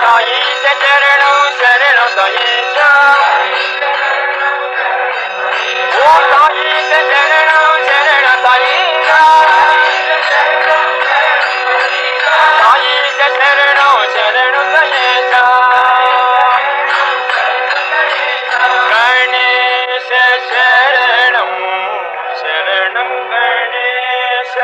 साईच्या चरणो शरण साईच्या ओ साईच्या चरणो शरण साईच्या साईच्या चरणो शरण साईच्या गणेश शरणं शरणं गणेश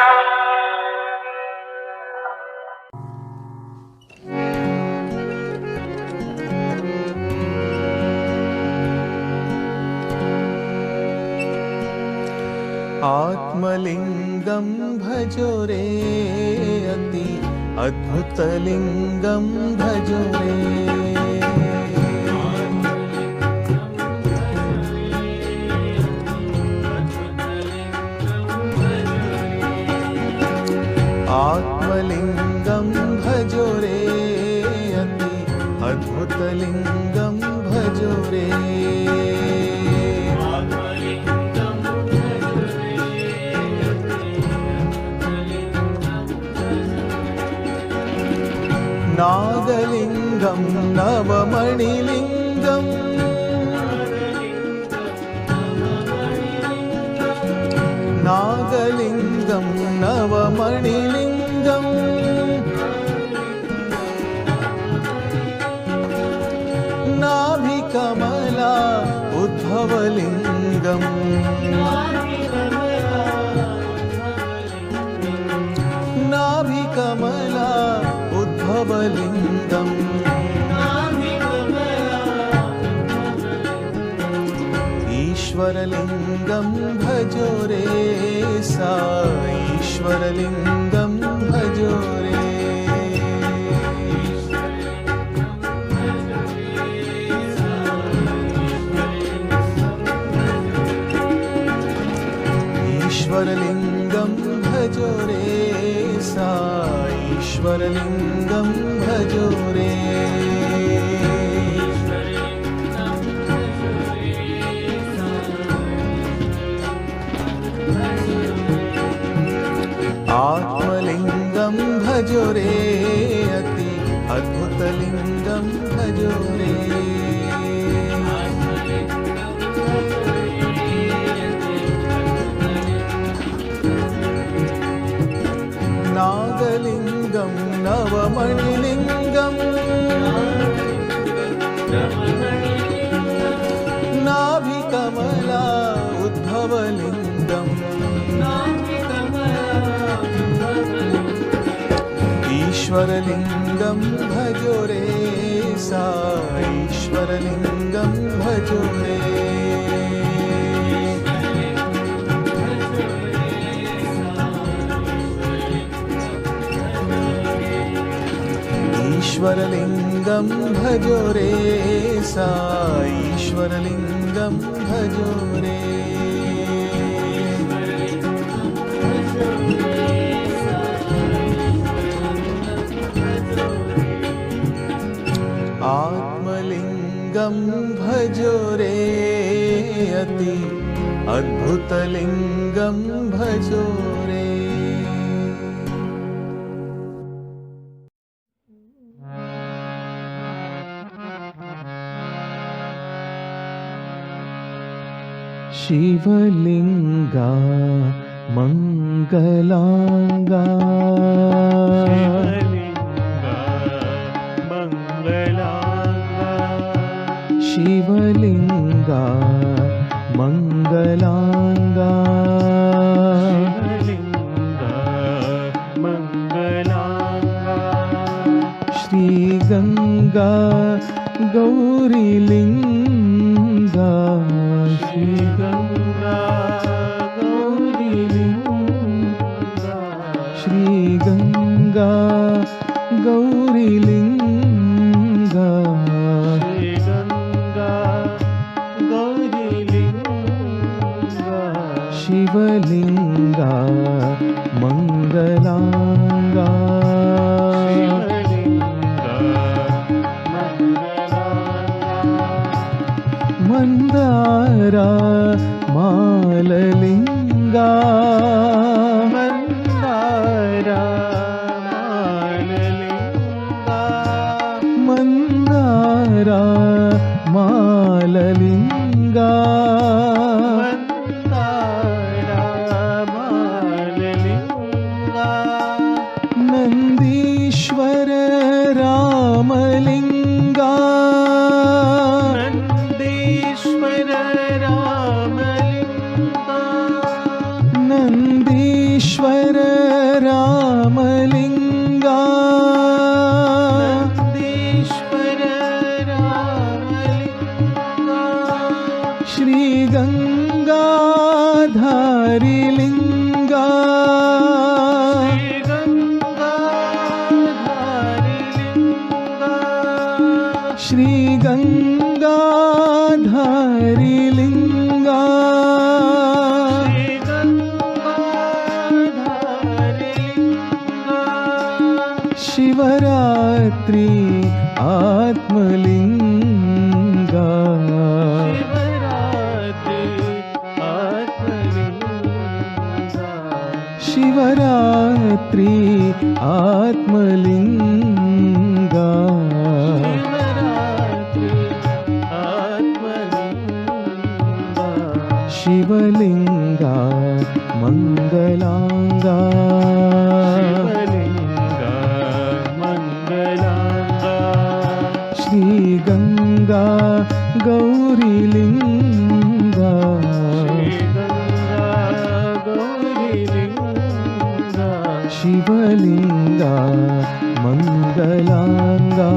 आत्मलिंगं भजो रे अति अद्भुतलिंगं भजो रे आत्मलिंगं भजो रे अति अद्भुतलिंगं भजो रे नागलिंगं नवमणिलिंगं नागलिंगं नवमणिलिंगं नाभिकमला उद्भवलिंगं नाभिकमला उद्भवलिंगं ईश्वरलिंगं भजो रे सा ईश्वरलिंगं भजो रे ईश्वरलिंगं भजो रे सा ईश्वरलिंगं भजो रे आत्मलिंगं भजो रे अति अद्भुतलिंगं भजो रे नागलिंगं नवमणिलिंगं नाभिकमला उद्भवलिंगं ईश्वरलिंगं भजो रे सा ईश्वरलिंगं भजो रे ईश्वरलिंगं भजो रे सा ईश्वरलिंगं भजो रे आत्मलिंगं भजो रे अति अद्भुतलिंगं भजो रे शिवलिंगा मंगलांगा शिवलिंगा मंगलांगा श्री गंगा गौरी लिंगा श्री गंगा गौरी लिंगा श्री गंगा गौरी लिंगा श्री गंगा गौरी लिंगा शिवलिंगा मंगलांगा मंदारा माललिंगा मंदारा श्री गंगाधारी लिंगा श्री गंगाधारी लिंगा शिवरात्रि आत्मलिंगा शिवरात्रि आत्मलिंगा शिवलिंगा मंगलांगा श्री गंगा गौरी लिंगा शिवलिंगा मंगलांगा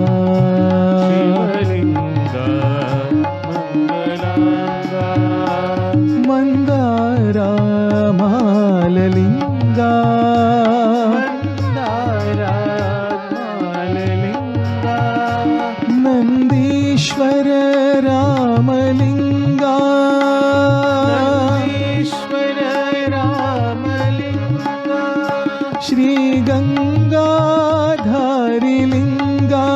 मंदारा माललिंगा नंदीश्वर रामलिंगा श्री गंगाधारी लिंगा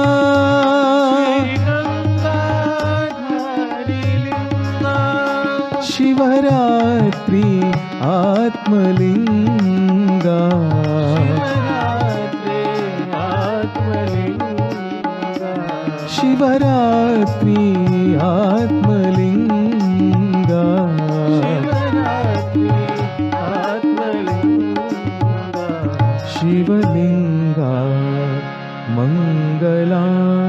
शिवरात्रि आत्मलिंगा शिवरात्रि आत्मलिंगा शिवलिंगा मंगलांगा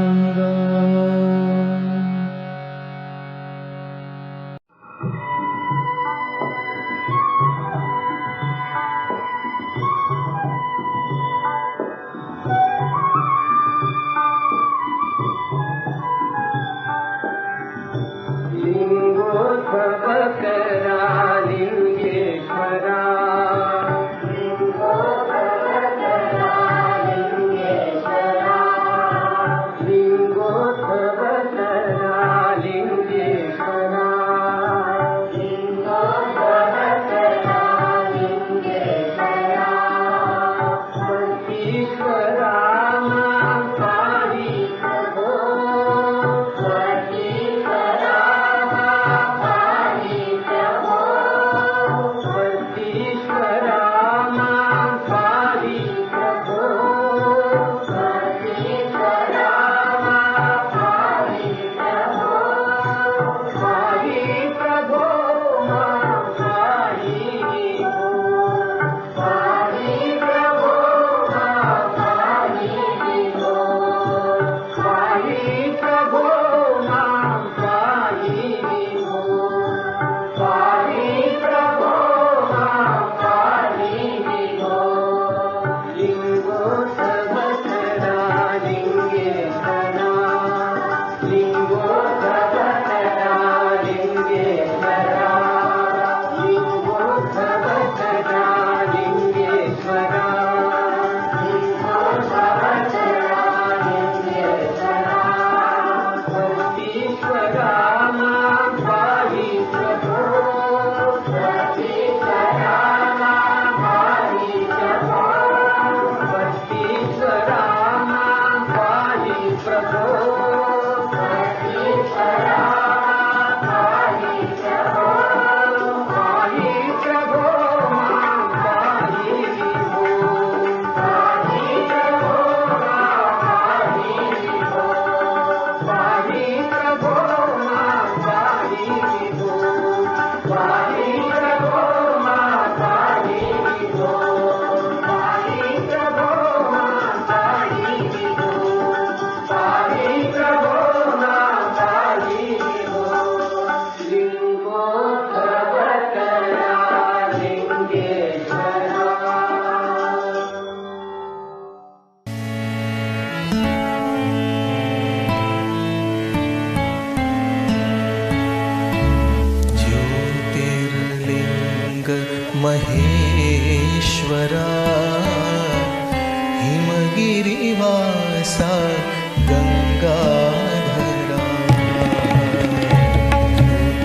महेश्वरा हिमगिरिवासा गंगाधरा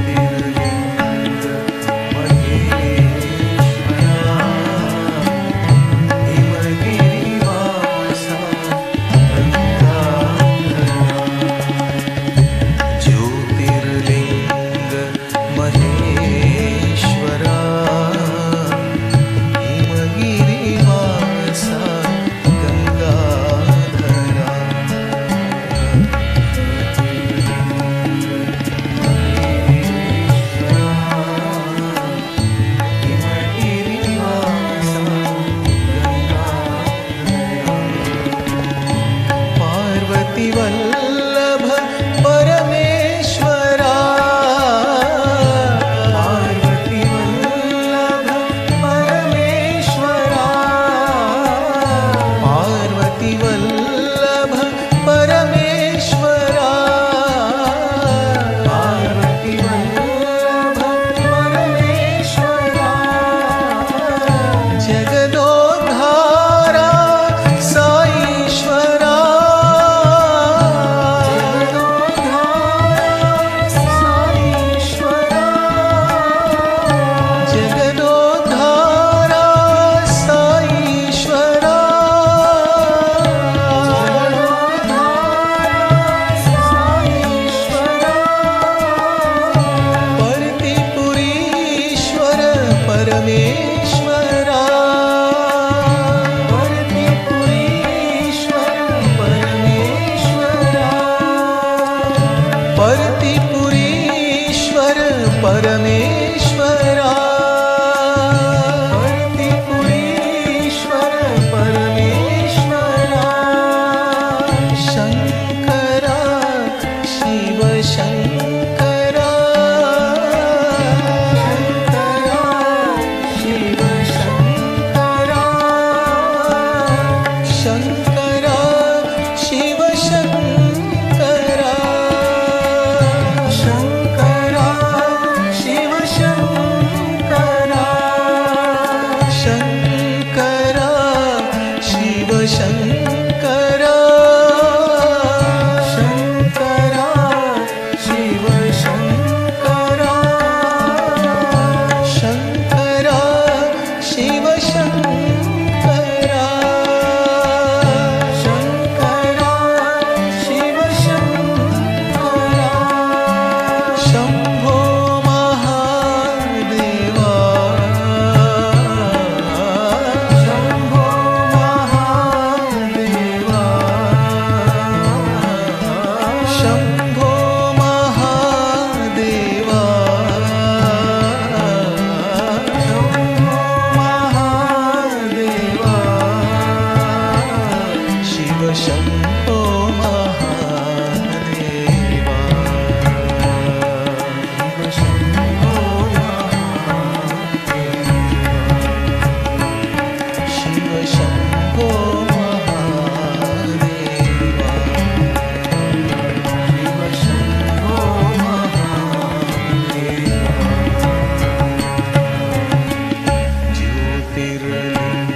ज्योतिर्लिंग महेश्वरा हिमगिरिवासा गंगाधरा ज्योतिर्लिंग महेश्वरा हिमगिरिवासा गंगाधरा हिमगिरिवासा पार्वती वल्लभ परमेश्वरा पार्वती वल्लभ परमेश्वरा पार्वती वल्लभ परमेश्वरा पार्वती वल्लभ परमेश्वरा जगदोद्धारा साईश्वरा जगदोद्धारा साईश्वरा परतिपुरीश्वर परमेश्वरा परतिपुरीश्वर परमेश्वरा परतिपुरीश्वर परमेश्वरा परतिपुरीश्वर परमेश्वरा शंकरा शिव शंकरा शंकरा शिव शंकरा शंकरा शिव शंकरा शंकरा शिव शंकरा शंकरा शिव शंकरा शंकरा शिव शंकरा शंकरा शिव शंकरा शंकरा शिव शंकरा शंभो महादेवा शंभो महादेवा शंभो महादेवा शंभो महादेवा शिव शंभो महादेवा शिव शंभो महादेवा शिव शंभो महादेवा शिव शंभो महादेवा ज्योतिर्लिंग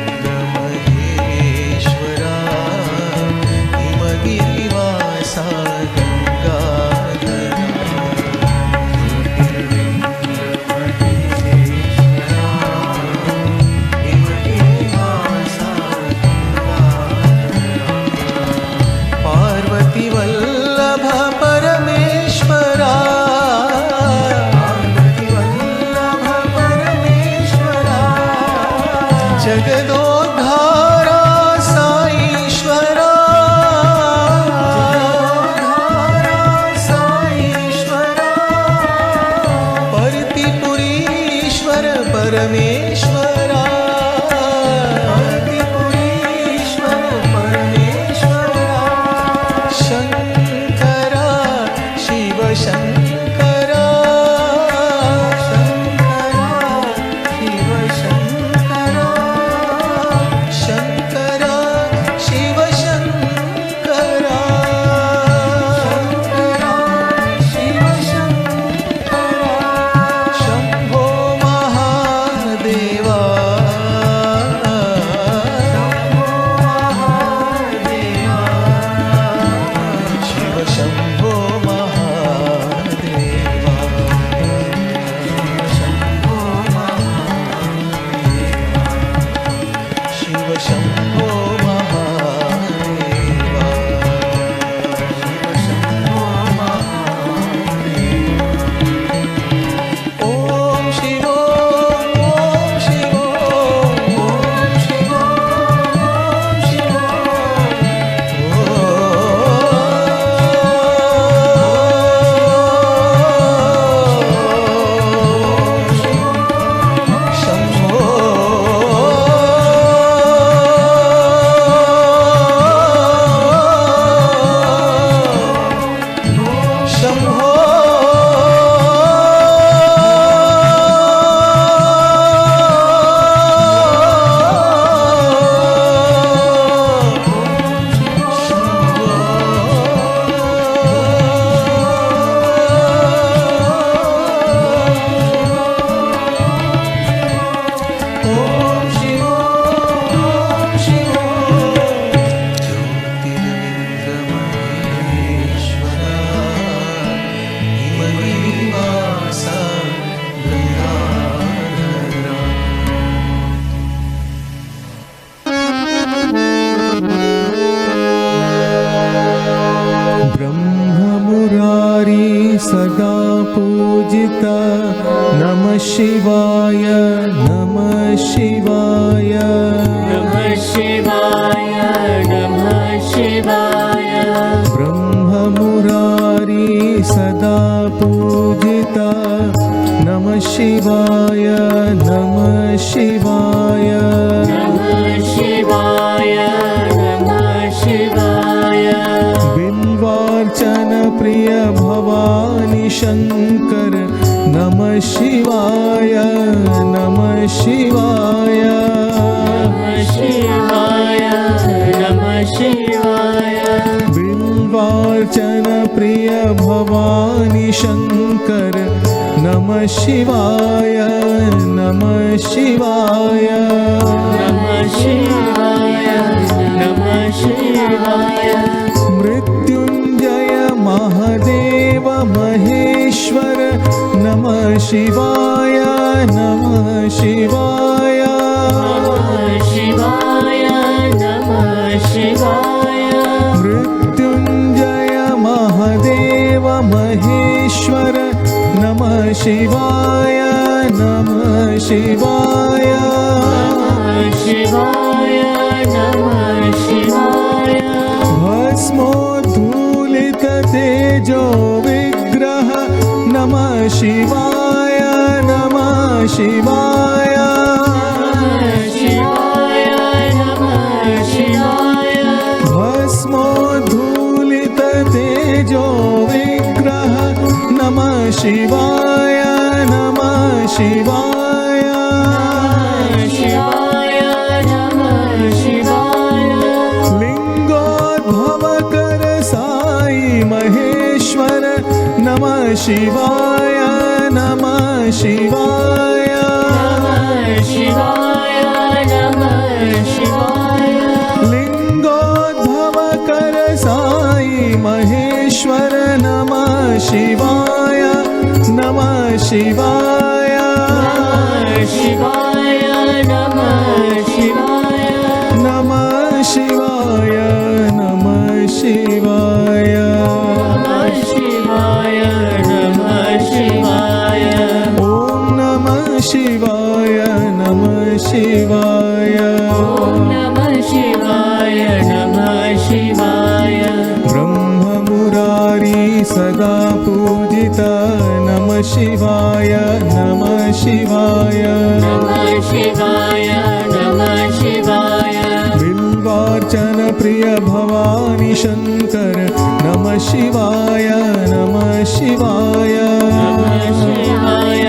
महेश्वरा हिमगिरिवासा गंगाधरा ज्योतिर्लिंग महेश्वरा हिमगिरिवासा गंगाधरा पार्वती वल्लभ परमेश्वरा पार्वती वल्लभ परमेश्वरा जगदोद्धारा साईश्वरा जगदोद्धारा साईश्वरा परतिपुरीश्वर परमेश्वरा परतिपुरीश्वर परमेश्वरा शंकरा शिव शंकरा शंकरा शिव शंकरा शंकरा शिव शंकरा शंकरा शिव शंकरा शंभो महादेवा सदा पूजिता नमः शिवाय नमः शिवाय नमः शिवाय नमः शिवाय ब्रह्ममुरारी सदा पूजिता नमः शिवाय नमः शिवाय नमः शिवाय नमः शिवाय बिल्वार्चन प्रिय भवानी शंकर नमः शिवाय नमः शिवाय नमः शिवाय नमः शिवाय बिल्वार्चन प्रिय भवानी शंकर नमः शिवाय नमः शिवाय नमः शिवाय नमः शिवाय मृत्युंजय महादेव महेश्वर नमः शिवाय नमः शिवाय नमः शिवाय नमः शिवाय मृत्युंजय महादेव महेश्वर नमः शिवाय नमः शिवाय नमः शिवाय नमः शिवाय भस्मोद्धूलित तेजो विग्रह नमः शिवाय नमः शिवाय नमः शिवाय नमः शिवाय भस्मोद्धूलित तेजो विग्रह नमः शिवाय नमः शिवाय नमः शिवाय नमः शिवाय लिंगोद्भव कर साई महेश्वर नमः शिवाय नमः शिवाय नमः शिवाय नमः शिवाय लिंगोद्भव कर साई महेश्वर नमः शिवाय नमः शिवाय नमः शिवाय नमः शिवाय नमः शिवाय नमः शिवाय नमः शिवाय नमः शिवाय ॐ नमः शिवाय नमः शिवाय ॐ नमः शिवाय नमः शिवाय ब्रह्ममुरारी सदा पूजिता नमः शिवाय नमः शिवाय नमः शिवाय नमः शिवाय बिल्वार्चन प्रिय भवानी शंकर नमः शिवाय नमः शिवाय नमः शिवाय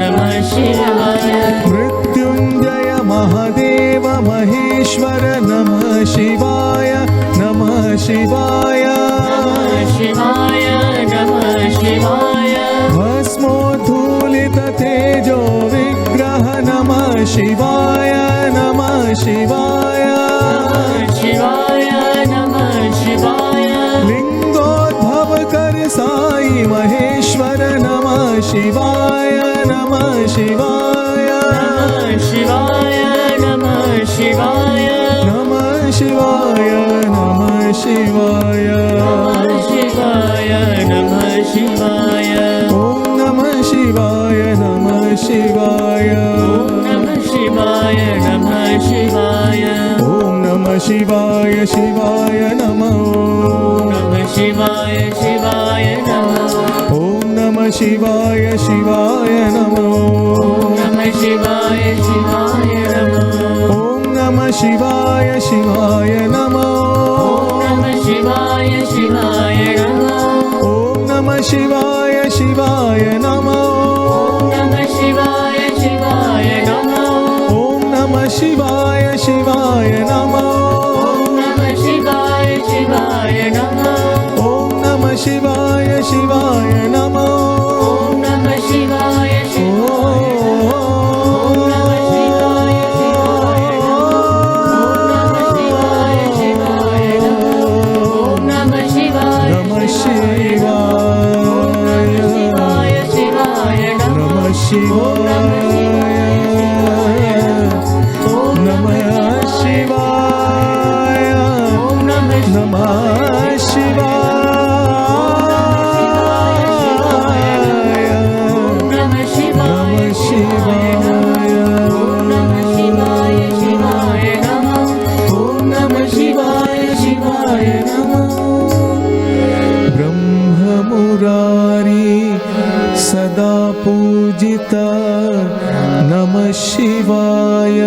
नमः शिवाय मृत्युंजय महादेव महेश्वर नमः शिवाय नमः शिवाय नमः शिवाय नमः शिवाय भस्मोद्धूलित तेजो विग्रह नमः शिवाय नमः शिवाय नमः शिवाय नमः शिवाय लिंगोद्भव कर साई महेश्वर नमः शिवाय नमः शिवाय नमः शिवाय नमः शिवाय नमः शिवाय नमः शिवाय नमः शिवाय नमः शिवाय ॐ नमः शिवाय नमः शिवाय नमः शिवाय नमः शिवाय ॐ नमः शिवाय शिवाय नमः नमः शिवाय शिवाय नमः ॐ नमः शिवाय शिवाय नमः नमः शिवाय शिवाय नमः ॐ नमः शिवाय शिवाय नमः नमः शिवाय शिवाय नमः ॐ नमः शिवाय शिवाय नमः नमः शिवाय शिवाय नमः ॐ नमः शिवाय शिवाय नमः नमः शिवाय शिवाय नमः ॐ नमः शिवाय शिवाय नमः नमः शिवाय शिवाय नमः शिवाय शिवाय नमः शिवाय शिवाय नमः शिवाय नमः शिवाय शिवाय नमः शिवाय नमः शिवाय नमः शिवाय त्रिपुरारी सदा पूजिता नमः शिवाय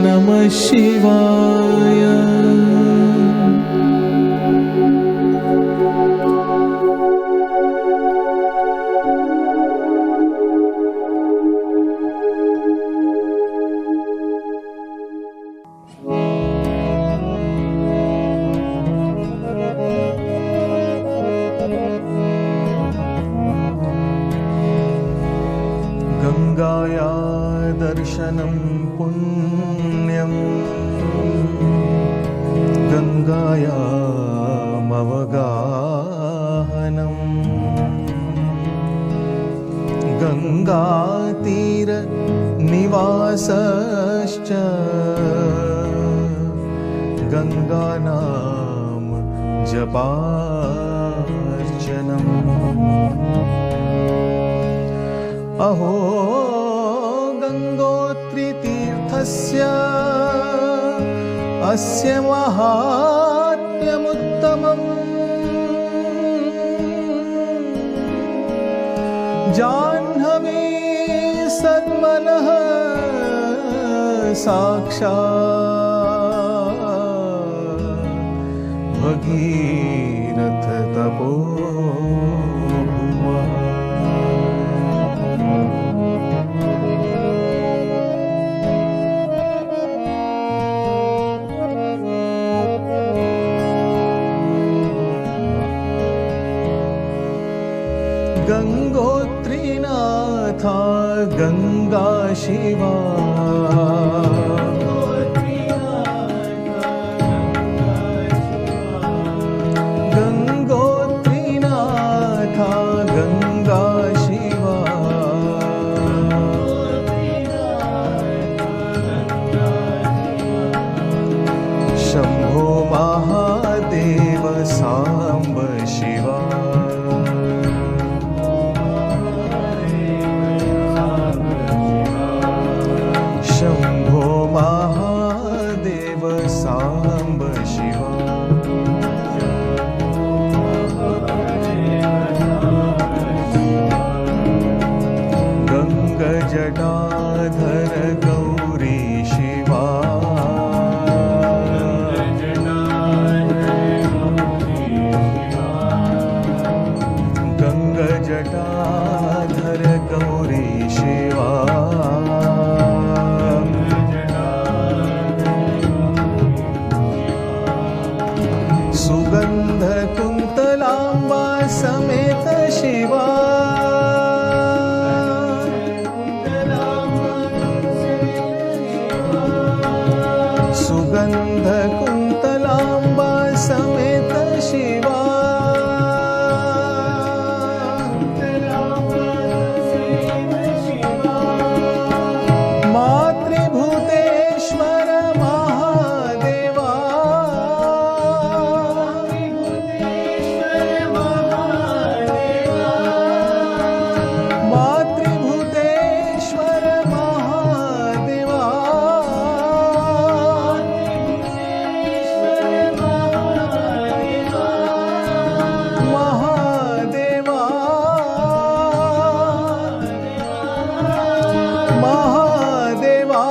नमः शिवाय गंगाया दर्शनं पुण्यं गंगायामवगाहनं गंगातीर निवासश्च गंगानाम जपार्चनम् अहो गंगोत्रीतीर्थस्य अस्य महात्म्यमुत्तमम् जाह्नवी सन्मनः साक्षात् भगीरथ तपो गंगोत्रीनाथा गंगा शिवा गंगोत्रीनाथा गंगा शिवा शंभो महादेव सांब शिवा शंभो महादेव सांब शिवा गंग जटाधर गौरी शिवा गंग जटाधर गौरी शिवा सुगंध कुंतलांबा समेत शिवा सुगंध कुंतलांबा समेत शिवा मातृभूतेश्वर महादेवा मातृभूतेश्वर महादेवा महादेवा महादेवा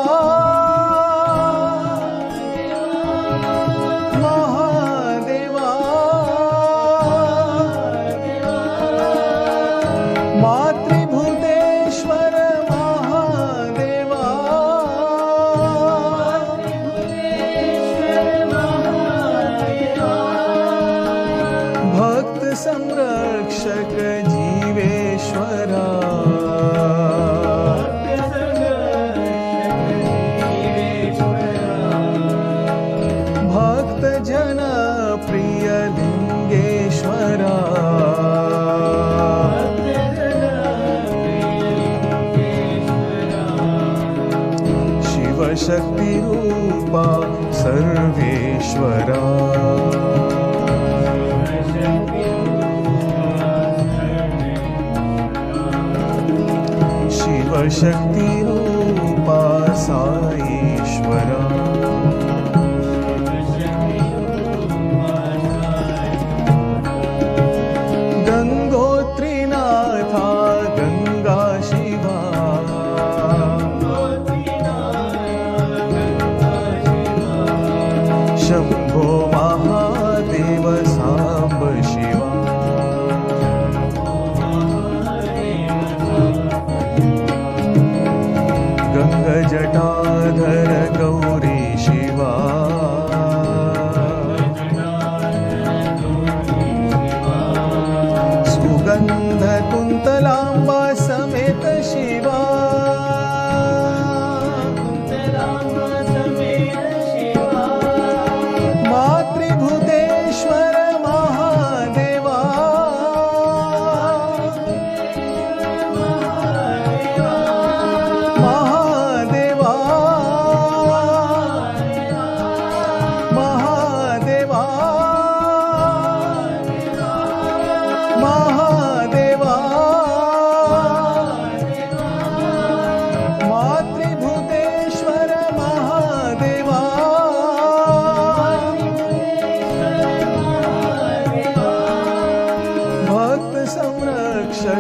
महादेवा मातृभूतेश्वर महादेवा भक्त संरक्षक जीवेश्वरा भक्त जन प्रिय लिंगेश्वरा शिवशक्ति रूपा सर्वेश्वरा शिवशक्ति रूपा साईश्वरा गंगोत्रीनाथा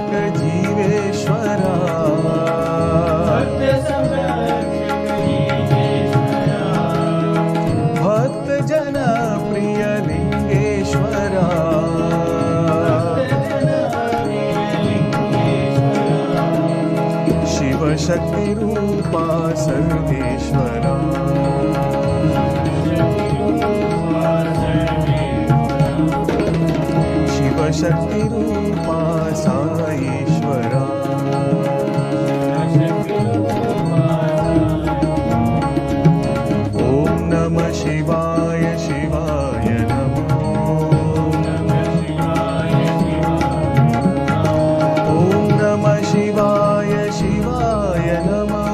संरक्षक जीवेश्वरा भक्त जन प्रिय लिंगेश्वरा शिवशक्ति रूपा सर्वेश्वरा शिवशक्ति रूपा साईश्वरा ॐ नमः शिवाय शिवाय नमो ॐ नमः शिवाय शिवाय नमो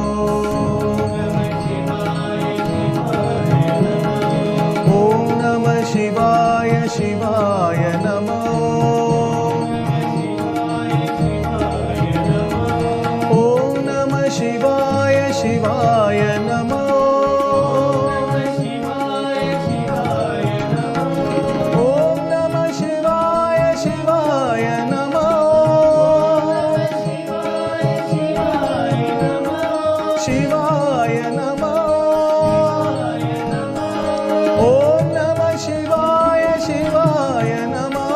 ॐ नमः शिवाय शिवाय नमो ॐ नमः शिवाय शिवाय नमो ॐ नमः शिवाय शिवाय नमो शिवाय नमो ॐ नमः शिवाय शिवाय नमो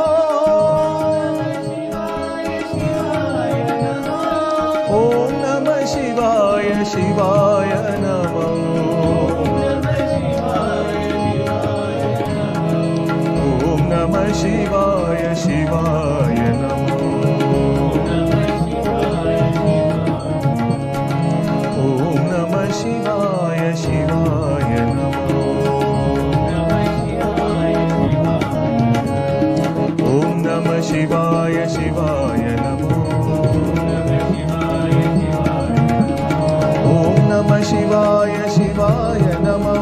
ॐ नमः शिवाय शिवाय नमो ॐ नमः शिवाय शिवाय नमो ॐ नमः शिवाय शिवाय नमो ॐ नमः शिवाय शिवाय नमो ॐ नमः शिवाय शिवाय नमो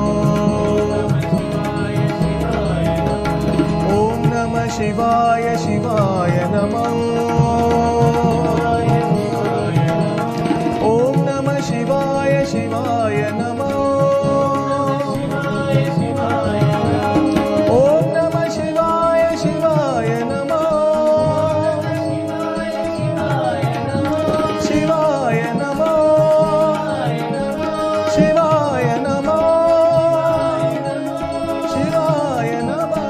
ॐ नमः शिवाय शिवाय नमो ॐ नमः शिवाय शिवाय नमो ॐ नमः शिवाय शिवाय नमो शिवाय नमो शिवाय नमो शिवाय नमो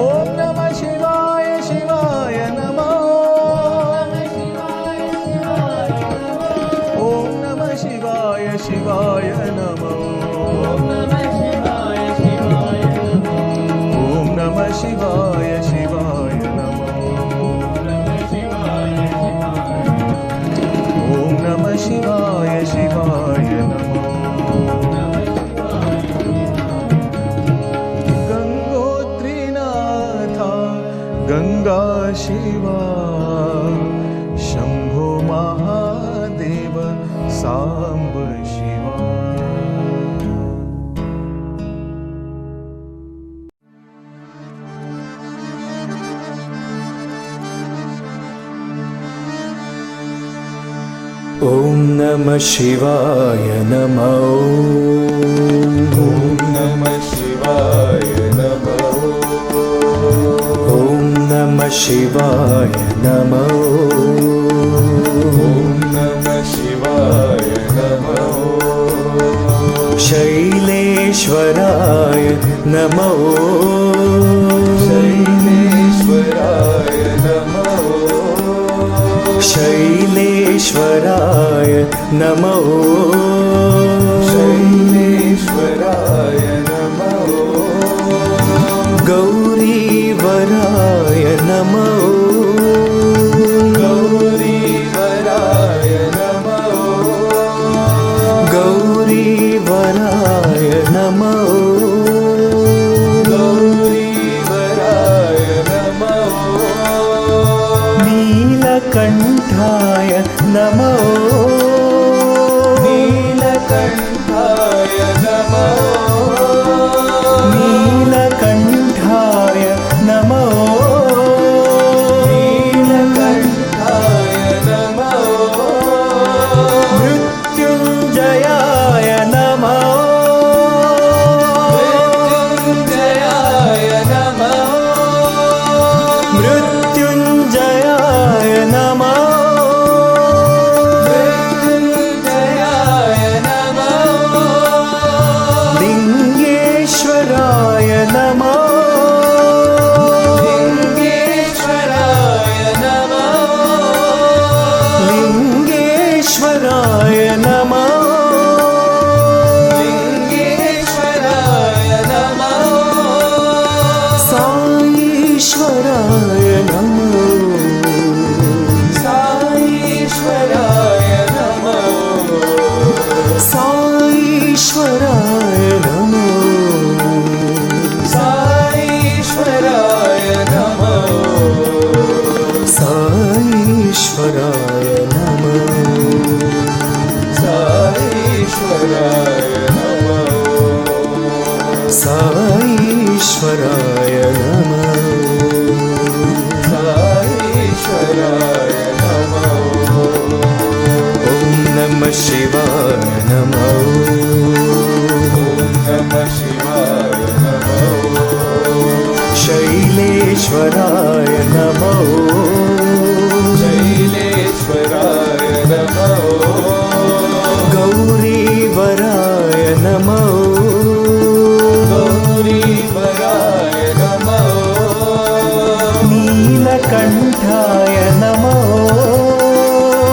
ॐ नमः शिवाय शिवाय नमो ॐ नमः शिवाय शिवाय नमो ॐ नमः शिवाय शिवाय नमो ॐ नमः शिवाय शिवाय नमो गंगोत्रीनाथा गंगा शिवा शंभो महादेव सांब शिवा ॐ नमः शिवाय नमो ॐ नमः शिवाय नमो ॐ नमः शिवाय नमो ॐ नमः शिवाय नमो शैलेश्वराय नमो शैलेश्वराय नमो शैलेश्वराय नमो शैलेश्वराय नमो गौरीवराय नमो गौरीवराय नमो गौरीवराय नमो गौरीवराय नमो नीलकण्ठाय नमो नीलकण्ठाय नमो नीलकण्ठाय नमो नीलकण्ठाय नमो मृत्युञ्जयाय नमो मृत्युञ्जयाय नमो मृत्युञ्जयाय साईश्वराय नमः साईश्वराय नमः साईश्वराय नमः साईश्वराय नमः ॐ नमः शिवाय नमः ॐ नमः शिवाय नमः शैलेश्वराय नमः शैलेश्वराय नमः गौरीवराय नमः गौरीवराय नमः नीलकण्ठाय नमः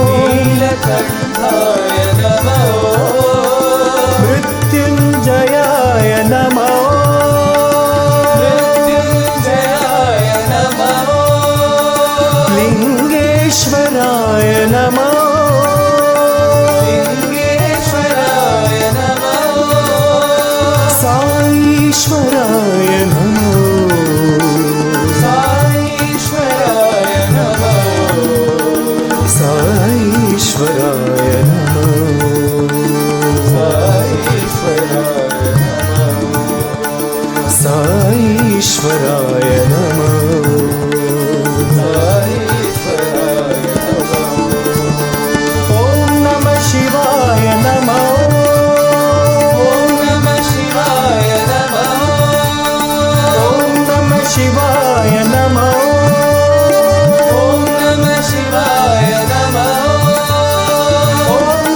नीलकण्ठाय नमः मृत्युञ्जयाय नमः मृत्युञ्जयाय नमः लिङ्गेश्वराय नमः लिङ्गेश्वराय नमः साईश्वराय नमः साईश्वराय नमः साईश्वराय नमः साईश्वराय नमः साईश्वराय नमः ॐ नमः शिवाय नमः ॐ नमः शिवाय नमः ॐ नमः शिवाय नमः ॐ नमः शिवाय नमः ॐ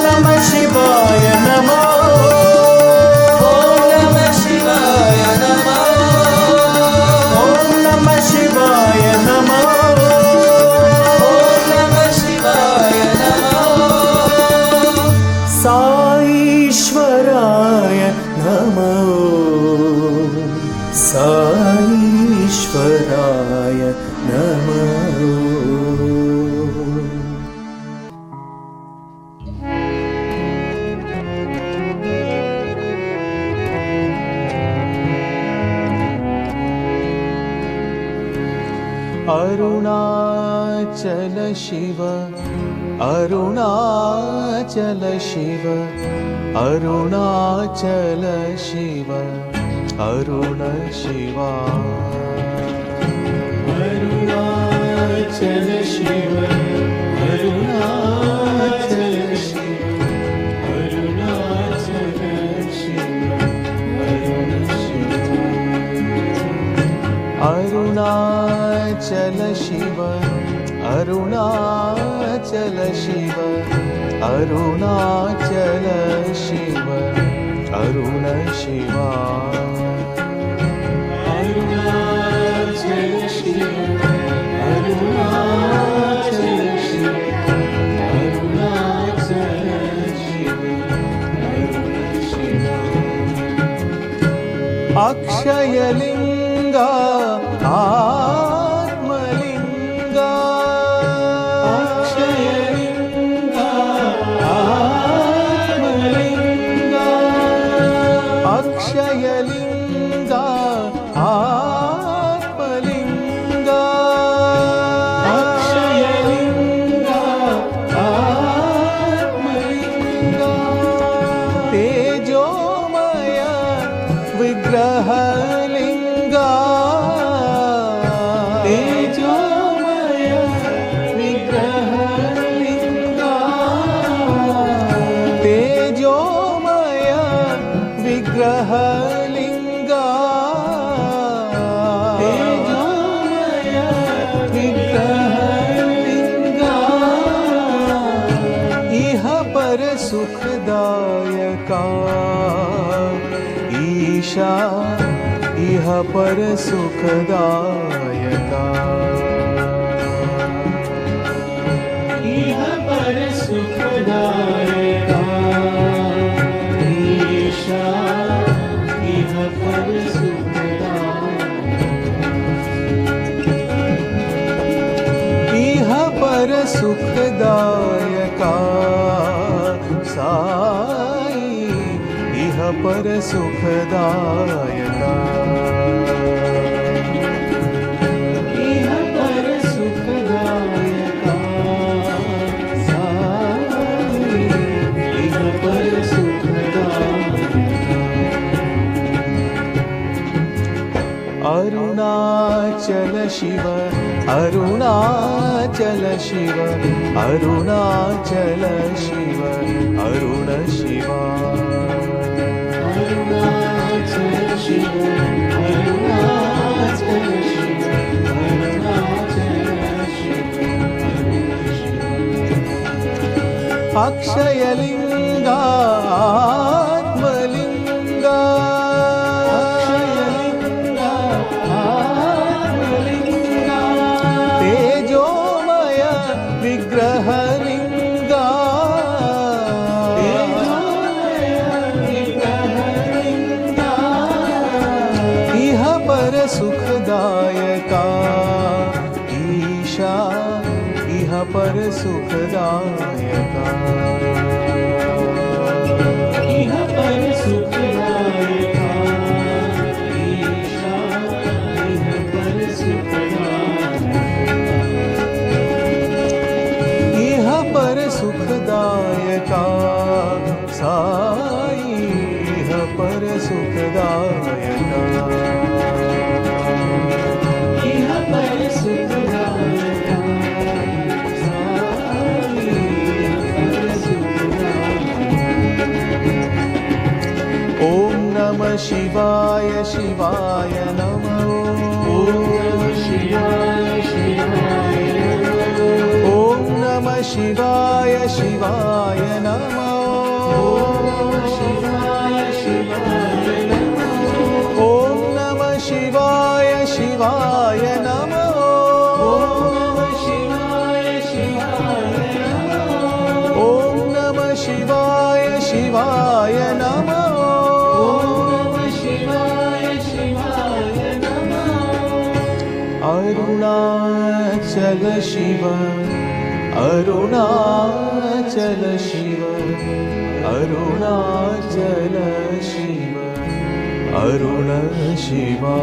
नमः शिवाय नमः ॐ नमः शिवाय नमः ॐ नमः शिवाय नमः ॐ नमः शिवाय नमः साईश्वराय नमः साईश्वराय नमः अरुणाचल शिव अरुणाचल शिव अरुणाचल शिव अरुण शिवा अरुणाचल शिव अरुणाचल शिव अरुणाचल शिव अरुण शिवा अरुणाचल शिव अरुणाचल शिव अरुणाचल शिव अरुण शिवा अरुणाचल शिव अरुणाचल शिव अरुणाचल शिव अरुण शिवा अक्षयलिंगा आत्मलिंगा अक्षयलिंगा आत्मलिंगा अक्षयलिंगा आत्मलिंगा अक्षयलिंगा आत्मलिंगा तेजोमय विग्रहलिंगा तेजोमय विग्रहलिंगा तेजोमय विग्रहलिंगा तेजोमय विग्रहलिंगा इह पर सुखदायका ईशा इह पर सुखदायका इह पर सुखदायका ईशा इह पर सुखदायका इह पर सुखदायका साई इह पर सुखदायका इह पर सुखदायका शिव अरुणाचल शिव अरुणाचल शिव अरुण शिवा अरुणाचल शिव अरुणाचल शिव अरुणाचल शिव अक्षयलिंगा आत्मलिंगा तेजोमय विग्रहलिंगा इह पर सुखदायका ईशा इह पर सुखदायका इह पर सुखदायका ईशा इह पर सुखदायका इह पर सुखदायका साई इह पर सुखदायका इह पर सुखदायका ओम नमः शिवाय शिवाय नमः ओम शिवाय शिवाय ओम नमः शिवाय शिवाय नमः ओम शिवाय शिवाय ओम नमः शिवाय शिवाय नमः ओम शिवाय शिवाय ओम नमः शिवाय शिवाय नमः ओम शिवाय शिवाय अरुणाचल शिव अरुणाचल शिव अरुणाचल शिव अरुण शिवा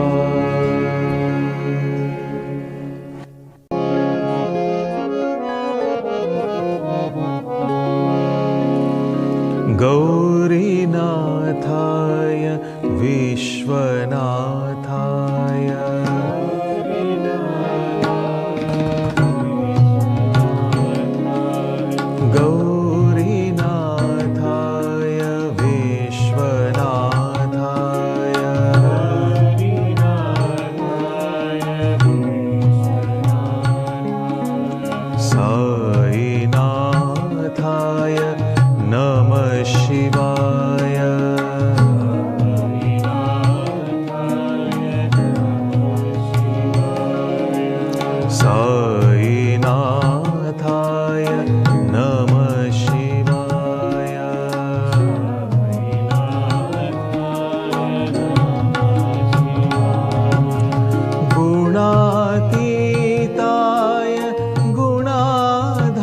गौरीनाथाय विश्वनाथाय गौरीनाथाय विश्वनाथाय साईनाथाय नमः शिवाय साईनाथाय नमः शिवाय गुणातीताय गुणाधाराय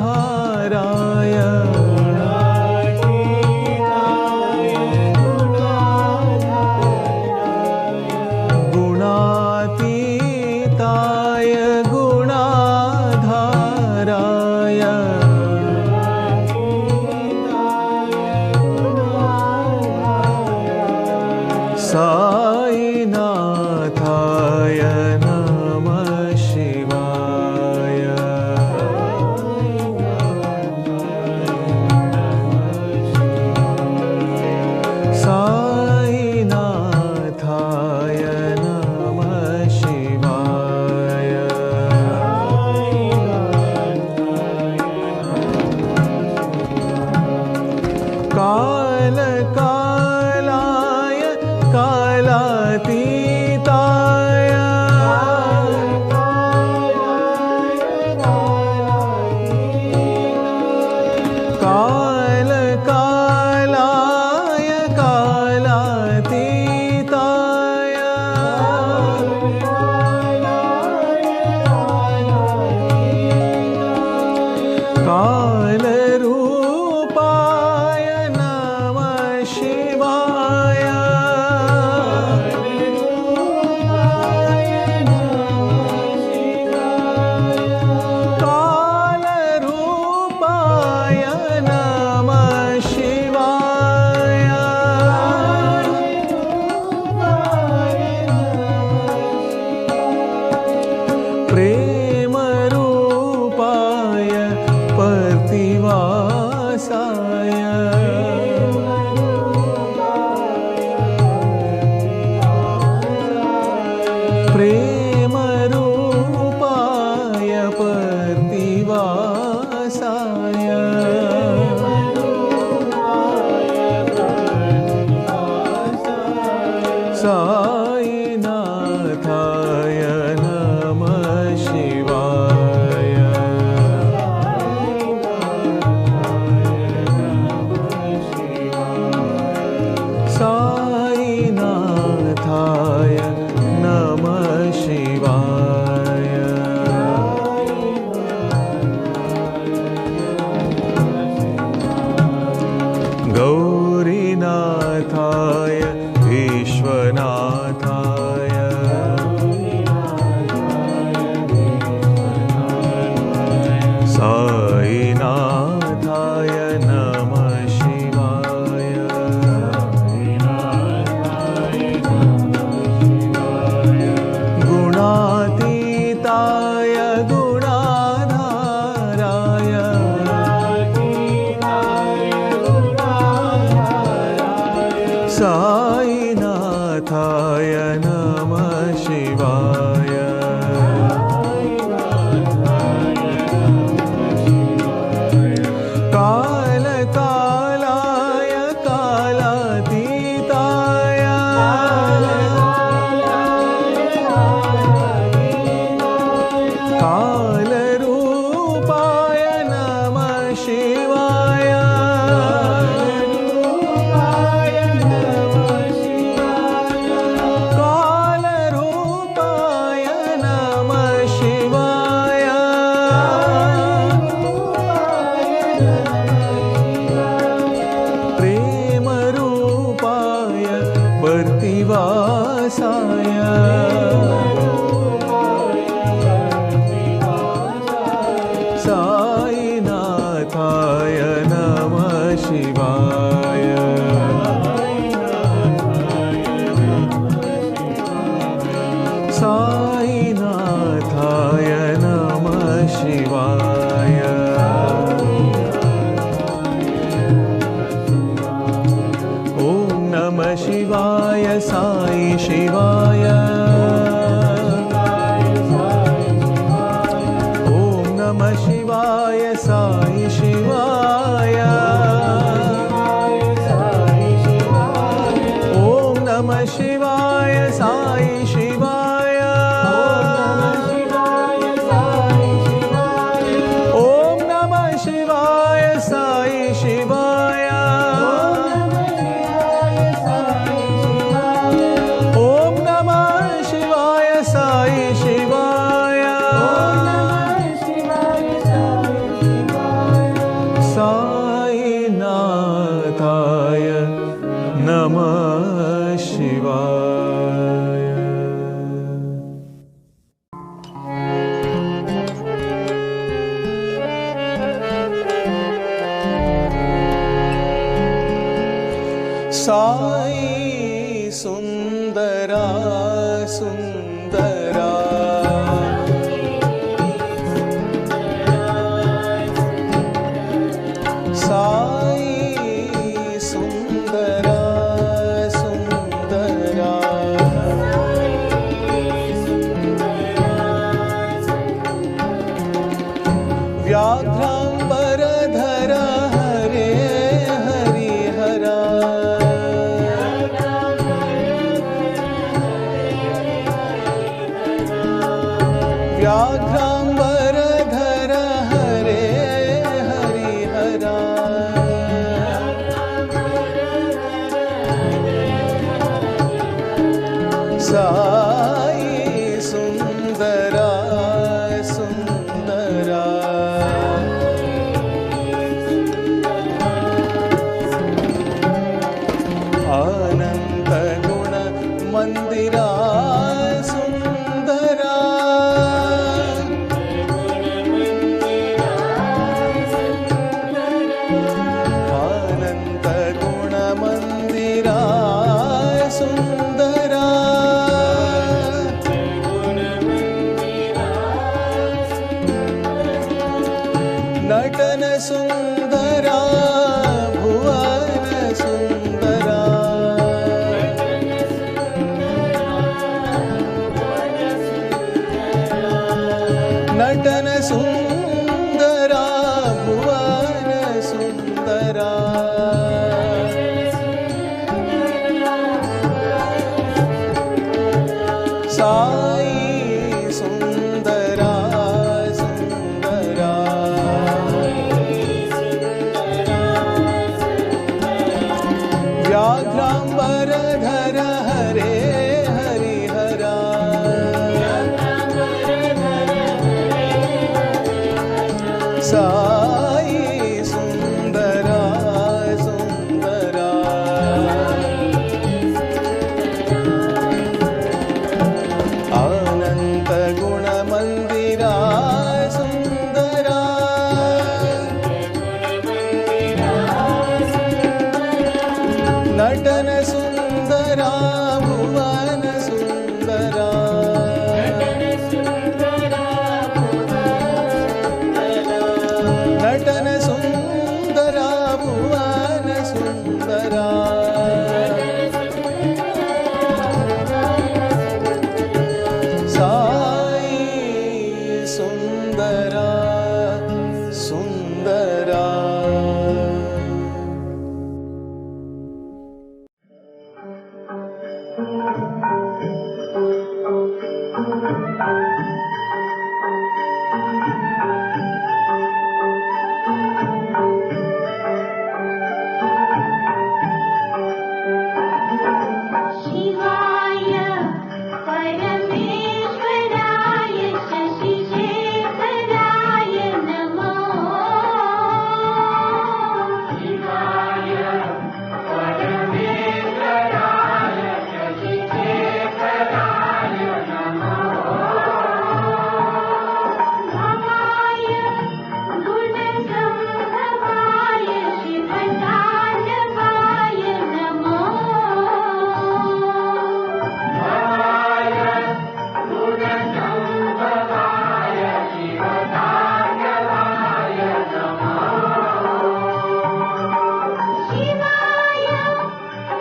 गुणातीताय गुणाधाराय साईनाथाय नमः शिवाय गुणातीताय गुणाधाराय साईनाथाय नमः शिवाय कालकालाय कालातीताय कालरूपाय नमः शिवाय कालरूपाय नमः शिवाय प्रेमरूपाय वर्तिवासाय साईनाथाय नमः शिवाय साईनाथाय नमः शिवाय ॐ नमः शिवाय साई शिवाय ॐ नमः शिवाय साई शिवाय ॐ नमः शिवाय साई शिवाय ॐ नमः शिवाय साई शिवाय ॐ नमः शिवाय साई शिवाय साईनाथाय नमः शिवाय साई सुंदरा सुंदरा साई सुंदरा सुंदरा व्याघ्रांबरधर हरे हरिहरा व्याघ्रांबरधर हरे हरिहरा साई सुंदरा सुंदरा अनंत गुण मंदिरा सुंदरा अनंत गुण मंदिरा सुंदरा नटन सुंदरा भुवन सुंदरा नटन सुंदरा भुवन सुंदरा साई सुंदरा सुंदरा व्याघ्रांबरधर हरे हरिहरा साई सुंदरा सुंदरा अनंत गुण मंदिरा सुंदरा सुन्दरा भुवन सुन्दरा नटन सुन्दरा भुवन सुन्दरा साई सुन्दरा सुन्दरा शिवाय परमेश्वराय शशिशेखराय नमो शिवाय परमेश्वराय शशिशेखराय नमो भवाय गुणसंभवाय शिवताण्डवाय नमो शिवाय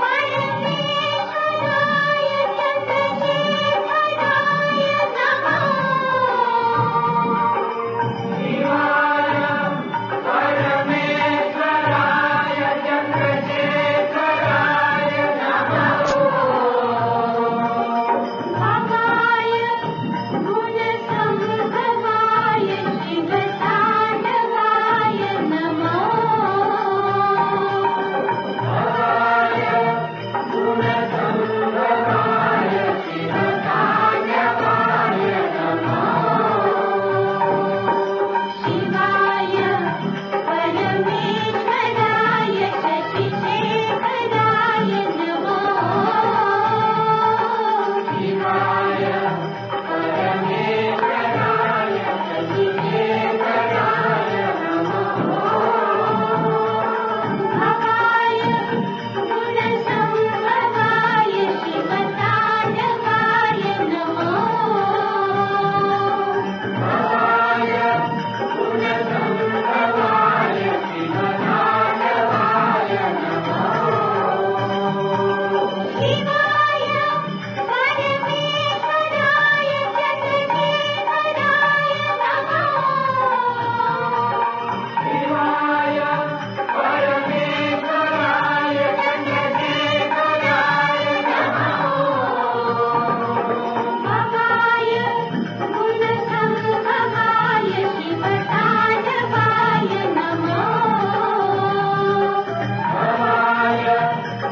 परमेश्वराय चन्द्रशेखराय नमो शिवाय परमेश्वराय चन्द्रशेखराय नमो भवाय गुणसंभवाय शिवताण्डवाय नमो शिवाय परमेश्वराय शशिशेखराय नमो शिवाय परमेश्वराय शशिशेखराय नमो भवाय गुणसंभवाय शिवताण्डवाय नमो शिवाय परमेश्वराय चन्द्रशेखराय नमो शिवाय परमेश्वराय चन्द्रशेखराय नमो भवाय गुणसंभवाय शिवताण्डवाय नमो भवाय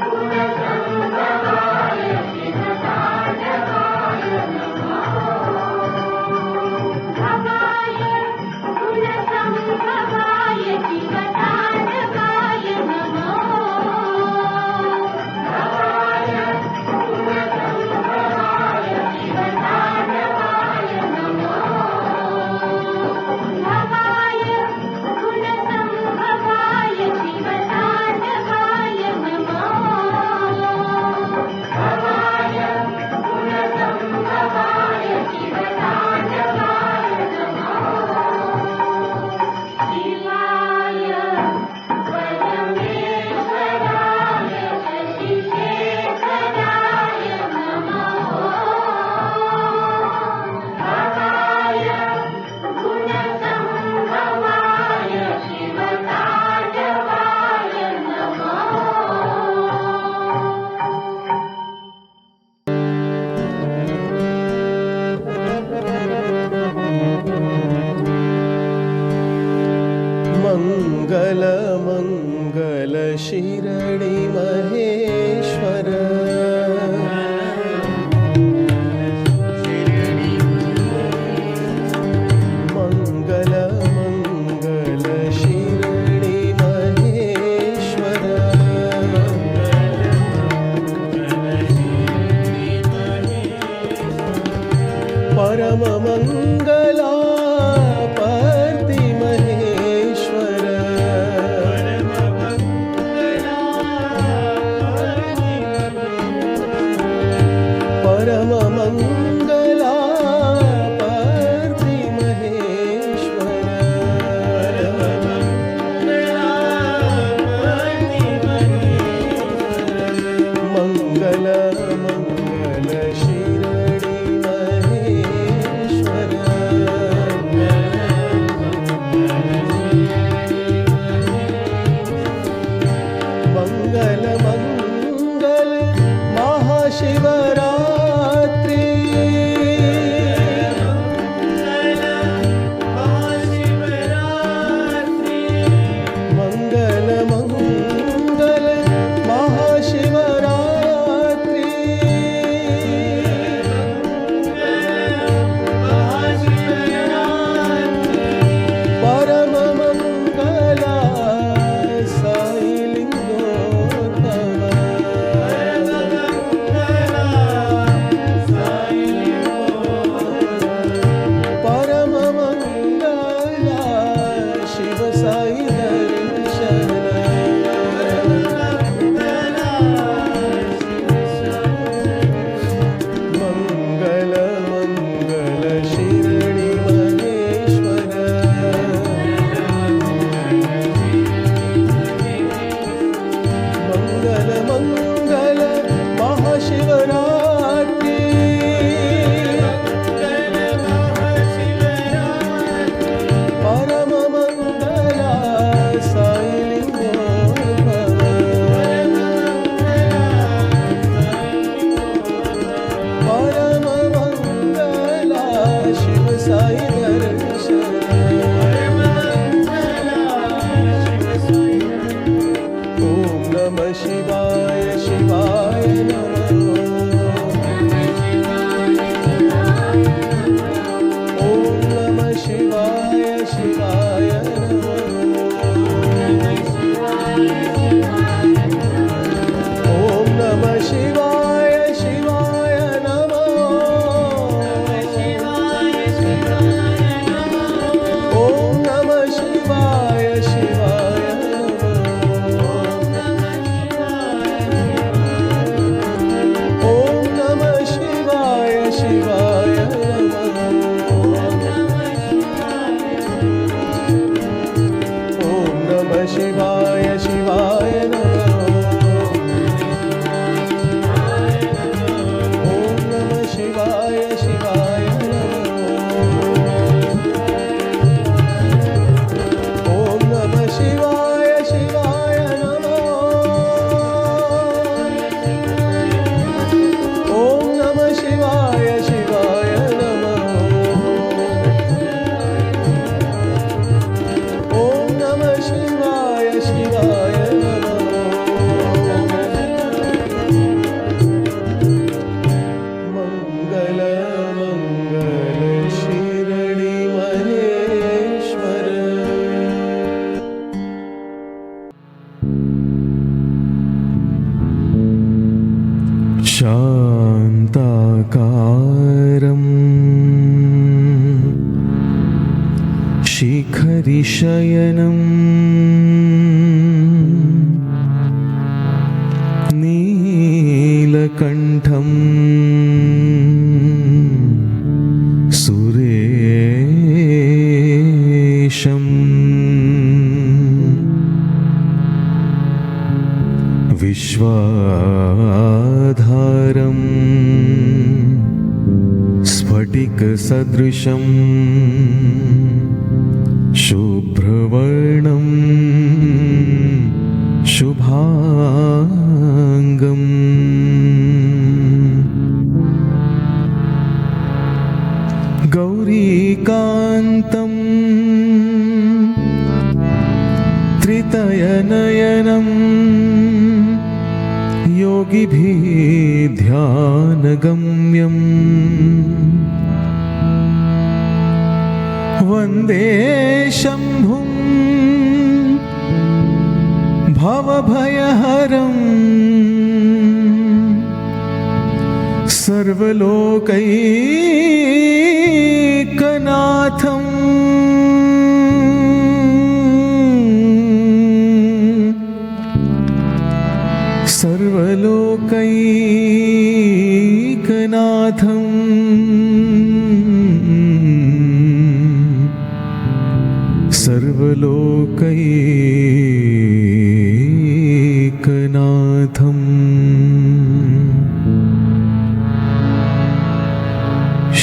गुणसंभवाय शिवताण्डवाय नमो भवाय गुणसंभवाय शिवताण्डवाय नमो भवाय गुणसंभवाय शिवताण्डवाय नमो भवाय गुणसंभवाय शिवताण्डवाय नमो शिवाय परमेश्वराय शशिशेखराय नमो भवाय गुणसंभवाय शिवताण्डवाय नमो मंगल मंगल शिरडी महेश्वर मंगल मंगल शिरडी महेश्वर परम मंगला परति महेश्वर साई दर्शन मंगल मंगल शिरडी महेश्वर मंगल मंगल महाशिवरात्री परम मंगला साई लिंगोद्भव परम मंगला शिव साई दर्शन ओम नमः शिवाय शिवाय नमः ओम नमः शिवाय शिवाय नमः ओम नमः शिवाय शिवाय नमः ओम नमः शिवाय शिवाय नमः ओम नमः शिवाय शिवाय नमः ओम नमः शिवाय शिवाय नमः ओम नमः शिवाय शिवाय नमः ओम नमः शिवाय शिवाय नमः ओम नमः शिवाय शिवाय नमः ओम नमः शिवाय शिवाय नमः मंगल मंगल शिरडी महेश्वर शान्ताकारम् शिखरिशयनं नीलकण्ठं सुरेशम् विश्वाधारं स्फटिकसदृशं शुभ्रवर्णं शुभाङ्गम् गौरीकान्तं त्रितयनयनं योगिभिः ध्यानगम्यम् वन्दे शम्भुं भवभयहरं सर्वलोकैकनाथम् सर्वलोकैकनाथम्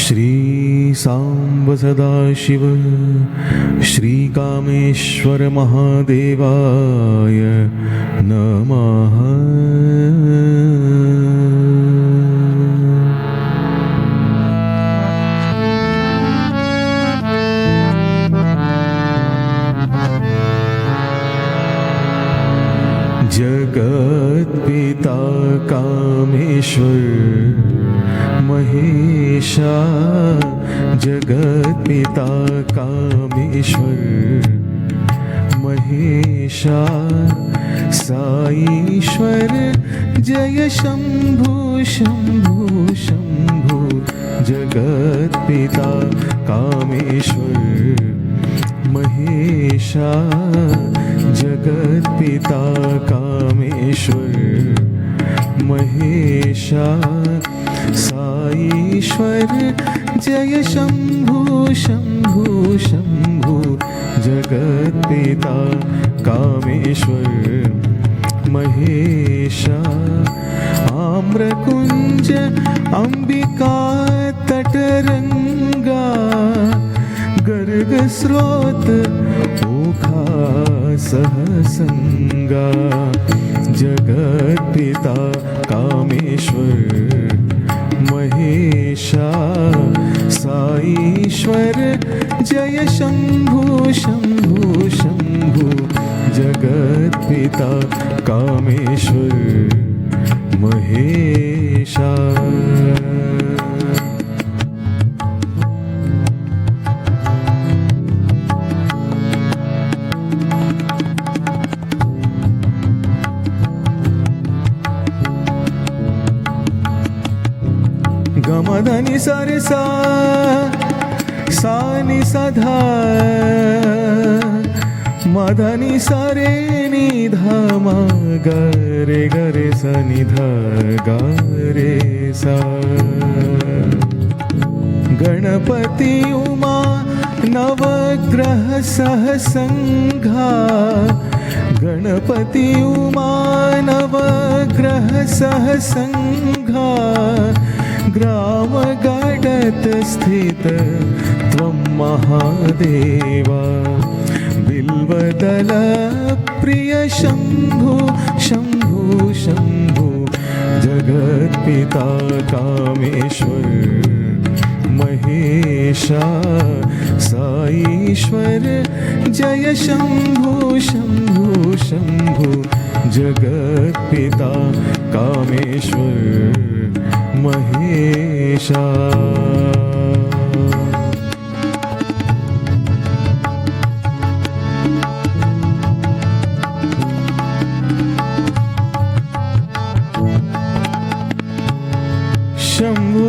श्री सांब सदाशिव श्रीकामेश्वर महादेवाय नमः। जगत्पिता कामेश्वर महेशा, जगत्पिता कामेश्वर महेशा, साईश्वर जय शंभु शंभु शंभु। जगत्पिता कामेश्वर महेशा महेशा जगत्पिता कामेश्वर महेशा साईश्वर जय शंभु शंभु शंभु जगत्पिता कामेश्वर महेशा आम्रकुंज अंबिका तटरंगा गर्ग स्रोत ओखा सहसंगा जगत्पिता कामेश्वर महेशा साईश्वर जय शंभु शंभु शंभु जगत्पिता कामेश्वर महेशा गमधनि सरसा सानि सधा मधनि सरे निध गरे गरे सनिध गरे सा गणपति उमा नवग्रह सहसंघा गणपति उमा नवग्रह सहसंघा ग्राम गाडत स्थित त्वं महादेवा बिल्वदल प्रिय शंभु शंभु शंभु जगत्पिता कामेश्वर महेशा साईश्वर जय शंभु शंभु शंभु जगत्पिता कामेश्वर महेशा शंभु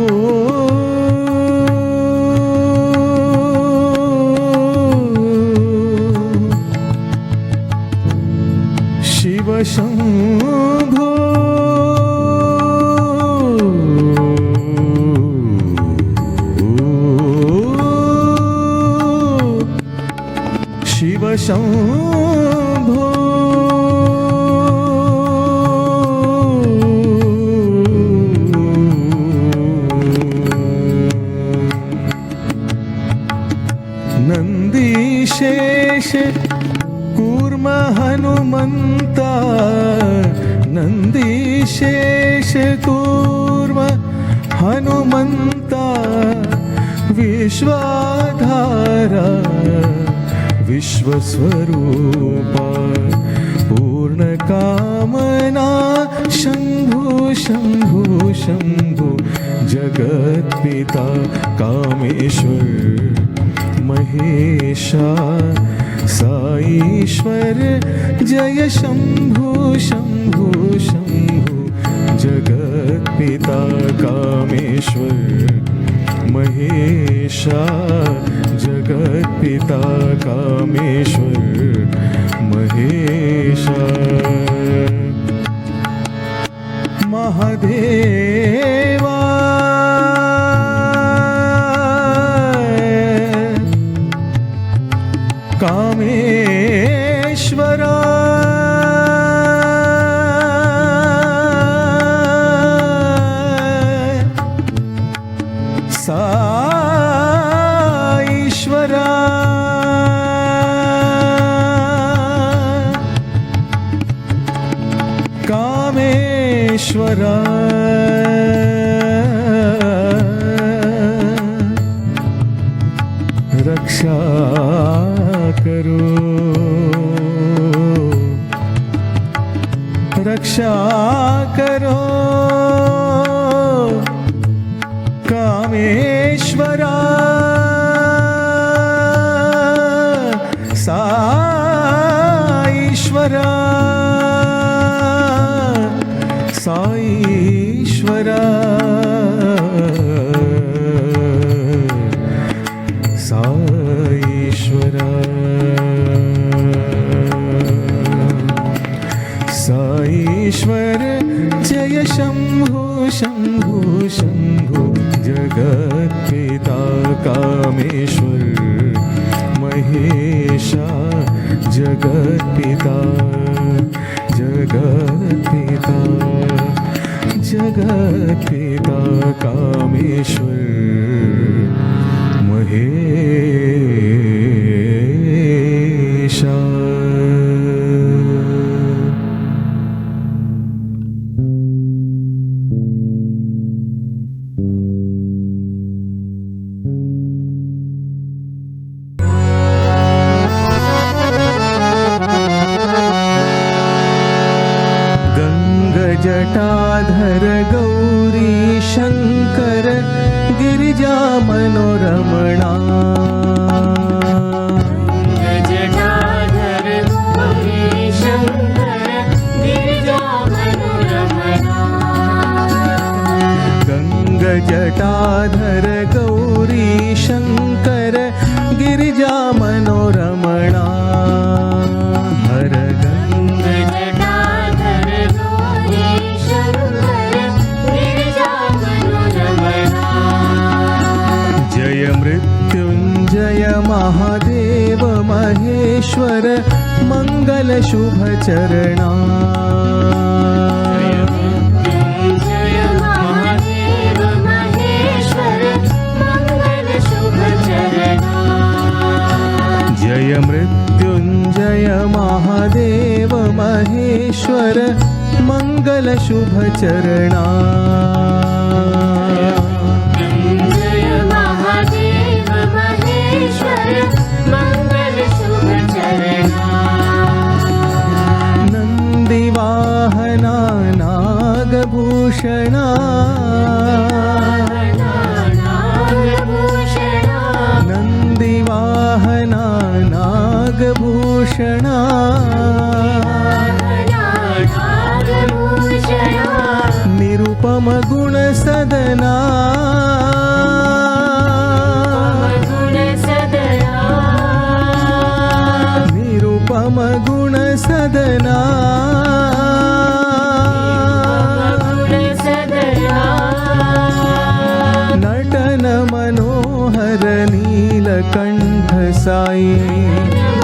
शिव शंभु शिव शंभु नंदीशेष कूर्म हनुमंता नंदीशेष कूर्म हनुमंता विश्वाधारा विश्वस्वरूपा पूर्णकामना शंभु शंभु शंभु जगत्पिता कामेश्वर महेशा साईश्वर जय शंभु शंभु शंभु जगत्पिता कामेश्वर महेशा जगत्पिता कामेश्वर महेशा महादेवा कामेश्वरा साईश्वरा कामेश्वरा रक्षा करो रक्षा करो कामेश्वरा साईश्वरा साईश्वरा साईश्वरा महेश्वर जय शंभो शंभो शंभो जगत्पिता कामेश्वर महेशा जगत्पिता जगत्पिता जगत्पिता कामेश्वर महेशा। जटाधर गौरी शंकर गिरिजा मनोरमणा जटाधर गौरी शंकर गिरिजा मनोरमणा गंग जटाधर गौरी शंकर गिरिजा मनोरमणा हर गंग जटाधर गौरी शंकर गिरिजा मनोरमणा जय मृत्युंजय महादेव महेश्वर मंगल शुभ चरणा जय महादेव महेश्वर मंगल शुभ चरणा जय मृत्युंजय महादेव महेश्वर मंगल शुभ चरणा जय महादेव महेश्वर मंगल शुभ चरणा नंदी वाहना नागभूषणा नागभूषणा नंदी वाहना नागभूषणा नागभूषणा निरुपम गुण सदना गुण सदना निरुपम गुण सदना गुण सदना नटन मनोहर नीलकंठ साई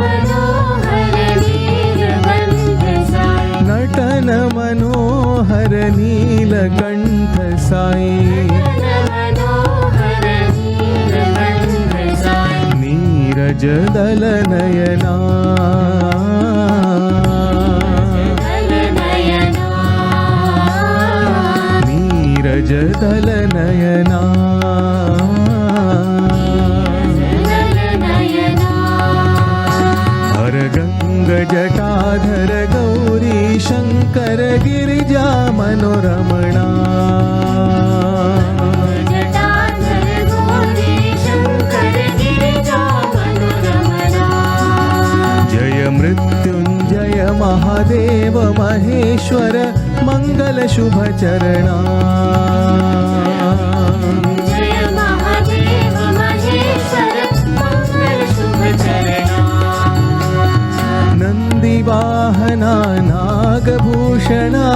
मनोहर नीलकंठ साई नटन मनोहर नीलकंठ साई मनोहर नीलकंठ साई नीरज दल नयना नयना नीरज दल नयना नयना हर गंग जटाधर गौरी शंकर गिरिजा मनोरमणा जटाधर गौरी शंकर गिरिजा मनोरमणा जय मृत्युंजय महादेव महेश्वर मंगल शुभ चरणा जय महादेव महेश्वर मंगल शुभ चरणा नंदी वाहना नागभूषणा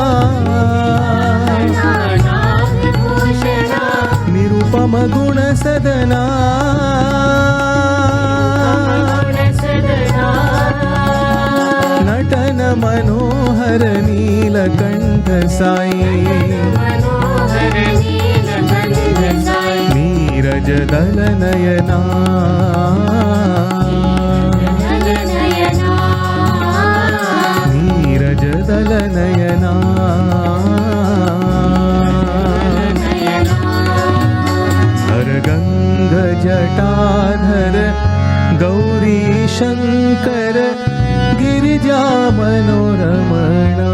नागभूषणा निरुपम गुण सदना गुण सदना नटन मनोहर नीलकंठ साई मनोहर नीलकंठ साई नीरज दल नयना नयना नीरज दल नयना हर गंग जटाधर गौरी शंकर गिरिजा मनोरमणा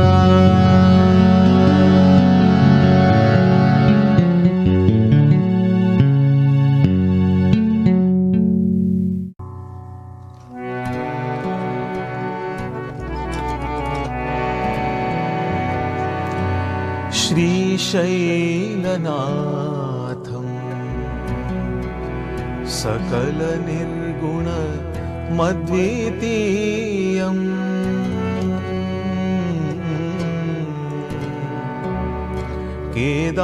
श्रीशैलनाथम् सकलनिर्गुण मद्वितीयम् केदारनाथम्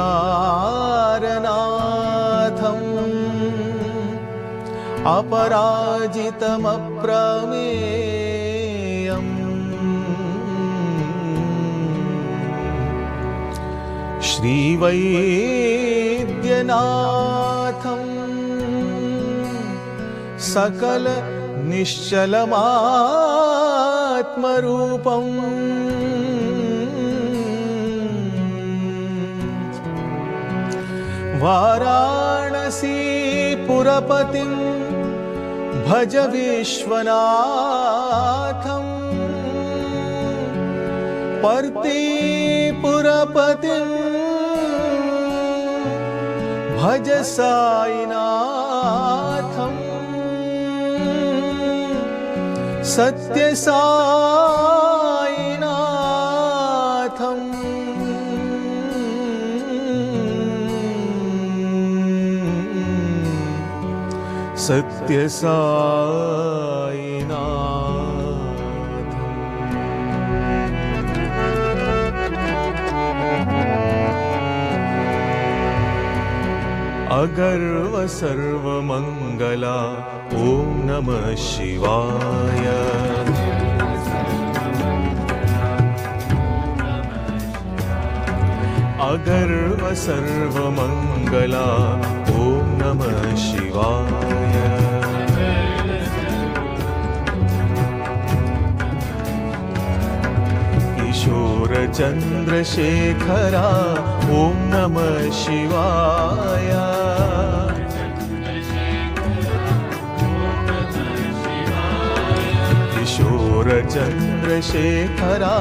अपराजितमप्रमेयम् श्रीवैद्यनाथम् सकल निश्चलमात्मरूपम् वाराणसीपुरपतिं भज विश्वनाथम् पर्तिपुरपतिं भज साईनाथम् सत्यसाईनाथम् अगर्व सर्वमङ्गला ॐ नमः शिवाय अगर्व सर्वमङ्गला ॐ नमः शिवाय किशोरचन्द्रशेखरा ॐ नमः शिवाय किशोरचन्द्रशेखरा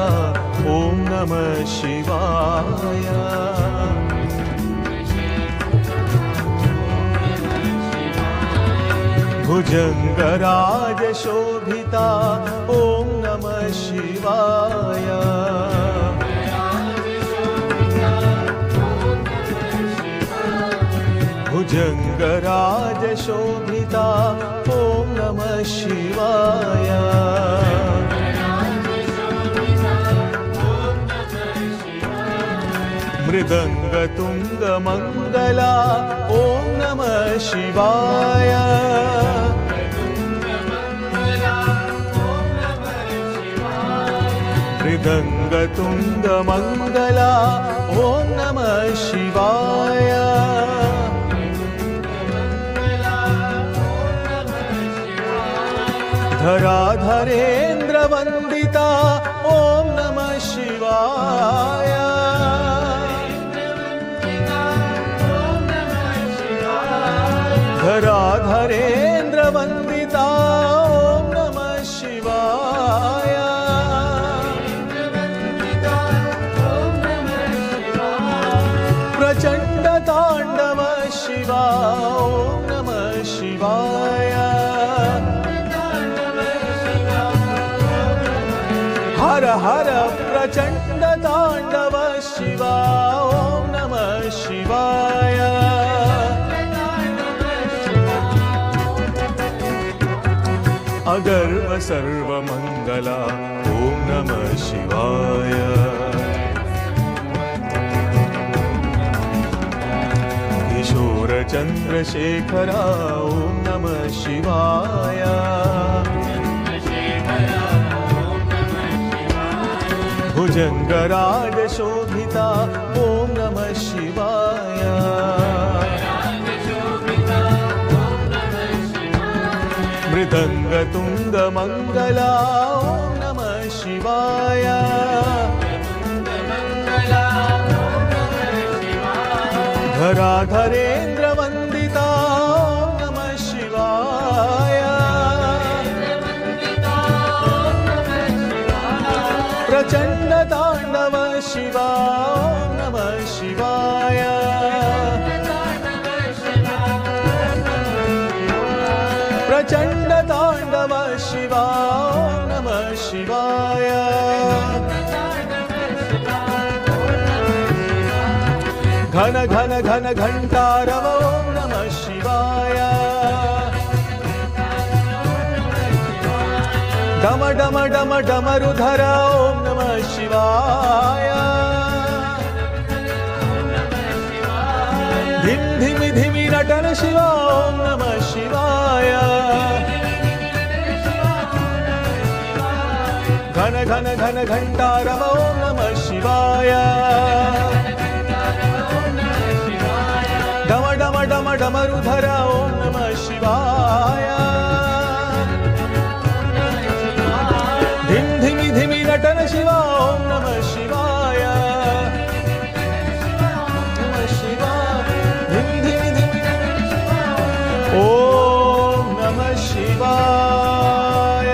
ॐ नमः शिवाय भुजङ्गराजशोभिता ॐ नमः शिवाय भुजङ्गराजशोभिता ॐ नमः शिवाय मृदङ्गतुङ्गमङ्गला ॐ नमः शिवाय मृदङ्गतुङ्गमङ्गला ॐ नमः शिवाय धराधरेन्द्रवन्दिता ॐ नमः शिवाय धराधरेन्द्रवन्दिता ॐ नमः शिवाय प्रचण्डताण्डव शिवा ॐ नमः शिवाय हर हर प्रचण्डताण्डव शिवा ॐ नमः शिवाय अगर्व सर्वमङ्गला ॐ नमः शिवाय किशोरचन्द्रशेखरा ॐ नमः शिवाय भुजङ्गराजशोभिता ॐ नमः शिवाय मृदङ्गतुङ्गमङ्गला ॐ नमः शिवाय धराधरेन्द्रवन्दिता ॐ नमः शिवाय प्रचण्डताण्डव शिवा ॐ नमः शिवाय प्रचण्डताण्डव शिवा ॐ नमः शिवाय घन घन घन घण्टारव ॐ नमः शिवाय डम डम डम डमरुधर ॐ नमः शिवाय धिमि धिमि नटन शिवा ॐ नमः शिवाय घन घन घन घंटारव ॐ नमः शिवाय डम डम डम डमरुधर ॐ नमः शिवाय धिम धिमि धिमि नटन शिवा ॐ नमः शिवाय नमः शिवाय धिम धिमि धिमि ॐ नमः शिवाय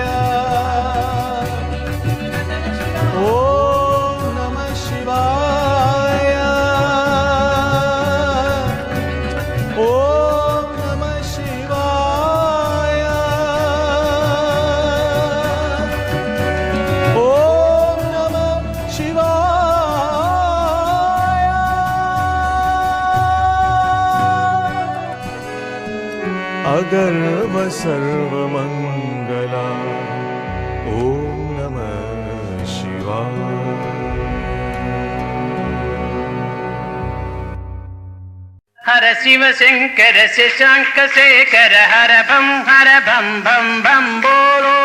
ॐ नमः शिवाय ॐ नमः शिवाय ॐ नमः शिवाय अगर्व सर्वमङ्गला ॐ नमः शिवाय हर शिव शंकर शशांक शेखर हर भम भम भम बोलो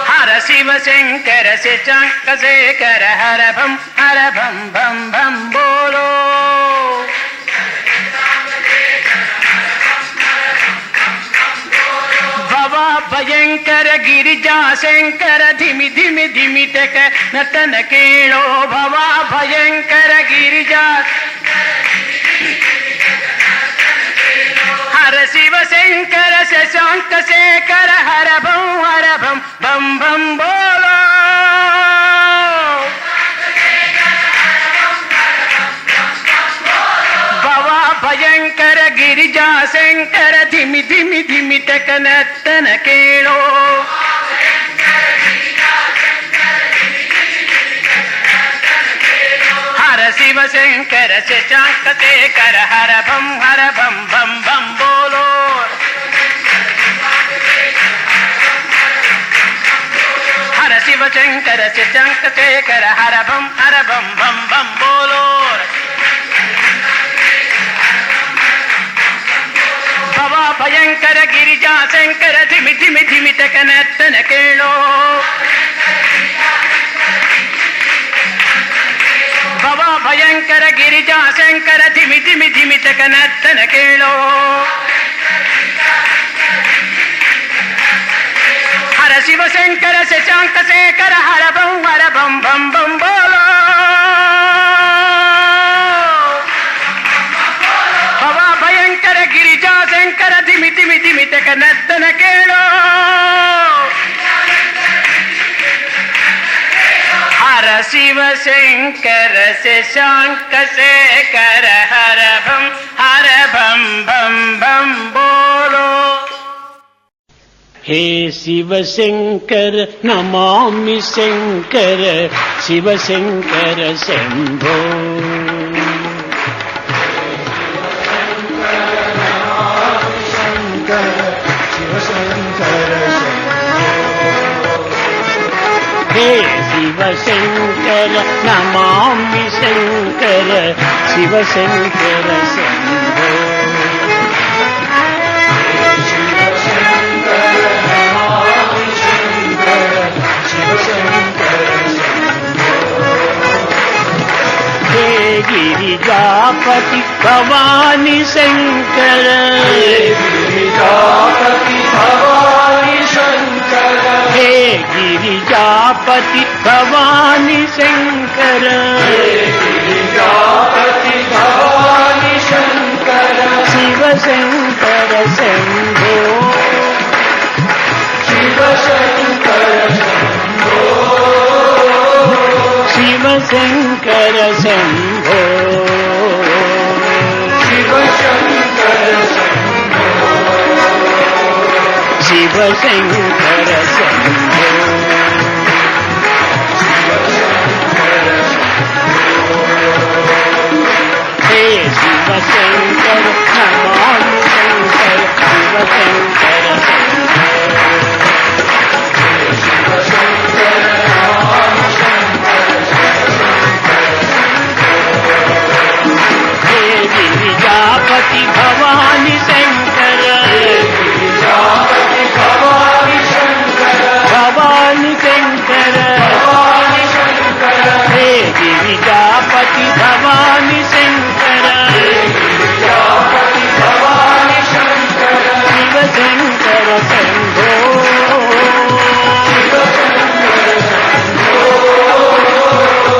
हर शिव शंकर शशांक शेखर हर भम भम बोलो भवा भयंकर गिरिजा शंकर धिमि धिमि धिमि तक नटन केळो भवा भयंकर गिरिजा हर शिव शंकर शशांक शेखर हर भम भम बोलो भवा भयंकर गिरिजा शंकर धिमि धिमि धिमि तक नटन केळो हर शिव शंकर शशांक शेखर हर भम भम बोलो हर शिव शंकर शशांक शेखर हर भम भम बोलो भवा भयंकर गिरिजा शंकर धिमि धिमि धिमि तक नर्तन केळो भवा भयंकर गिरिजा शंकर धिमि धिमि धिमि तक नर्तन केळो हर शिव शंकर शशांक शेखर हर भम भम बोलो भवा भयंकर गिरिजा शंकर धिमि धिमि धिमि तक नर्तन केळो हर शिव शंकर शशांक शेखर हर भम बोलो हे शिव शंकर नमामि शंकर शिव शंकर शंभो हे शिव शंकर नमामि शंकर शिव शंकर शंभो हे गिरिजापति भवानी शंकर हे गिरिजापति भवानी शंकर शिव शंकर शंभो शिव शंकर शंभो शिव शंकर शंभो हे शिव शंकर नमामि शंकर शिव शंकर शंभो శంకర శంభో శివ శంకర శంభో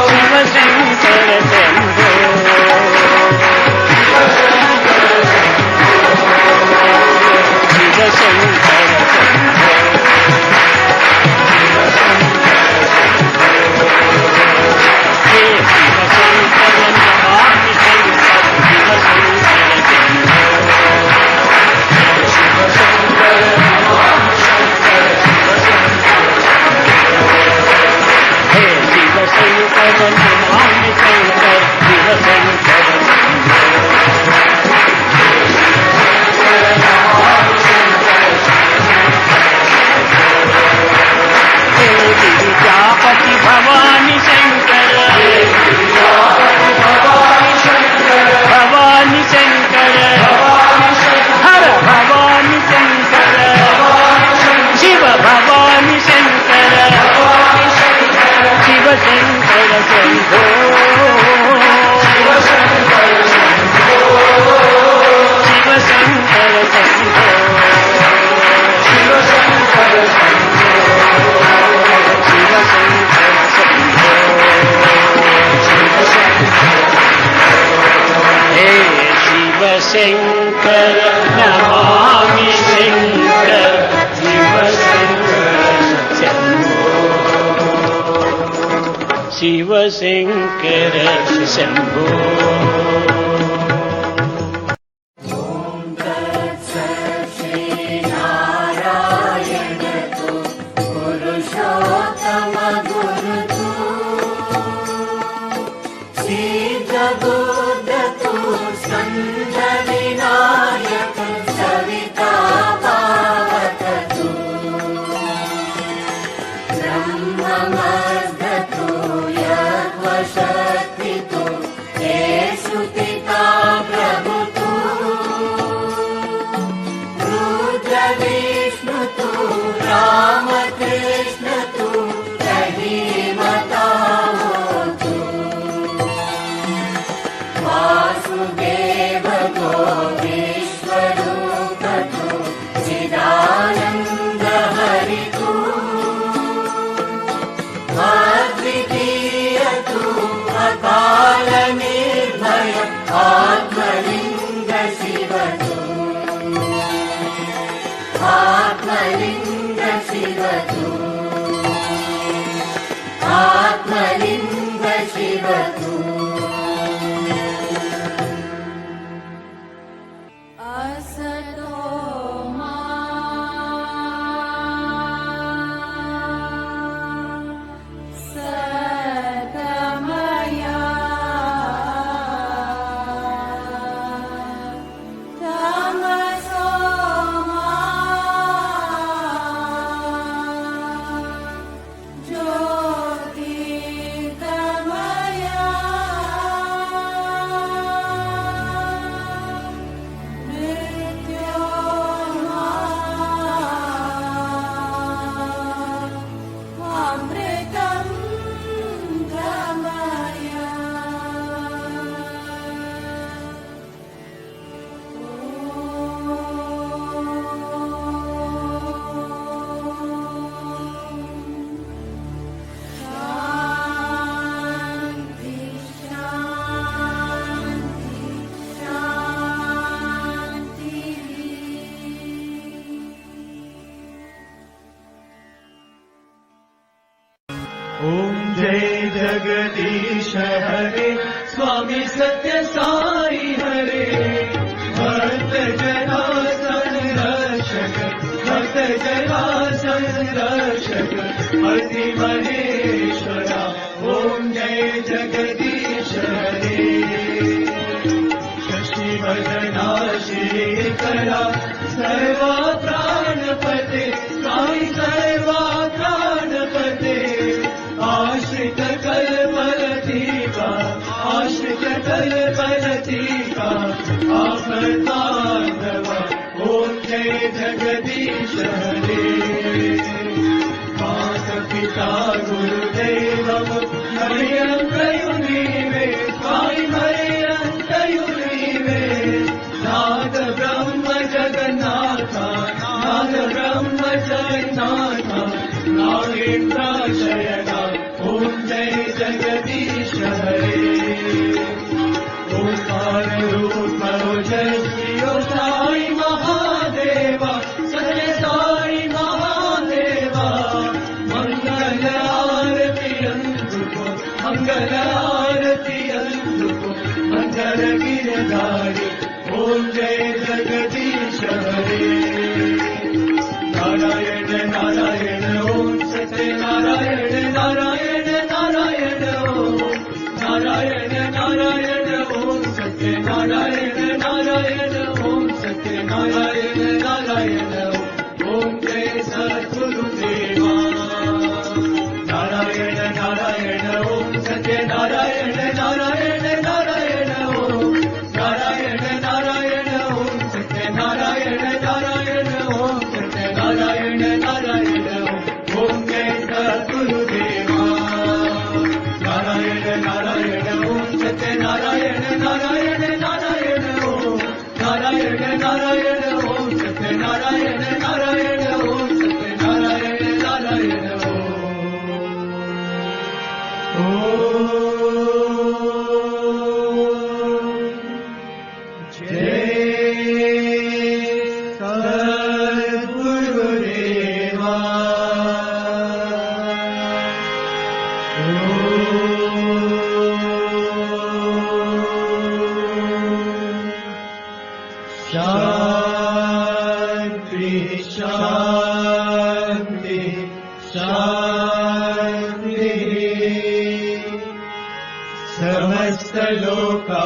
శివ శంకర శంభో హే శివ శంకర నమామి శంకర శివ శంకర శంభో హే శివ శంకర నమామి శంకర శివ శంకర శంభో హే గిరిజాపతి భవాని శంకర భవాని శంకర హర భవాని శంకర శివ భవాని శంకర శివ శంకర శంభో శివ శంకర శంభో శివ శంకర శంభో శివ శంకర శంభో శివ శంకర శంభో హే శివ శంకర నమామి శంకర శివ శంకర శంభో శివ శంకర శంభో ॐ जय जगदीश हरे स्वामी सत्य साई हरे भक्त जना संरक्षक भक्त जना संरक्षक हरि महेश्वरा ॐ जय जगदीश हरे शशि वदना श्रीकरा सर्वा प्राणपते साई सर्वा प्राणपते आश्रित कल्पलतीका आश्रित कल्पलतीका आपदानव ॐ जय जगदीश हरे माता पिता गुरुदेवं मरियन्तयुनीवे साई मरियन्तयुनीवे नाद ब्रह्म जगन्नाथ नाद ब्रह्म नेत्राशयना ॐ जय जगदीश हरे ओंकार रूप ओजस्वी साई महादेवा सत्य साई महादेवा मंगल आरती अंधुको मंगल आरती अंधुको मंगल गिरधारी ॐ जय जगदीश हरे नारायण नारायण ॐ सत्य नारायण नारायण नारायण ॐ नारायण नारायण ॐ सत्य नारायण नारायण ॐ सत्य नारायण नारायण ॐ जय सद्गुरुदेवा नारायण नारायण ॐ सत्य नारायण नारायण नारायण ॐ नारायण नारायण ॐ सत्य नारायण नारायण ॐ सत्य नारायण नारायण ॐ जय सद्गुरुदेवा नारायण नारायण ॐ सत्य नारायण नारायण नारायण ॐ नारायण नारायण ॐ सत्य नारायण नारायण ॐ सत्य नारायण नारायण शांति शांति शांति समस्त लोका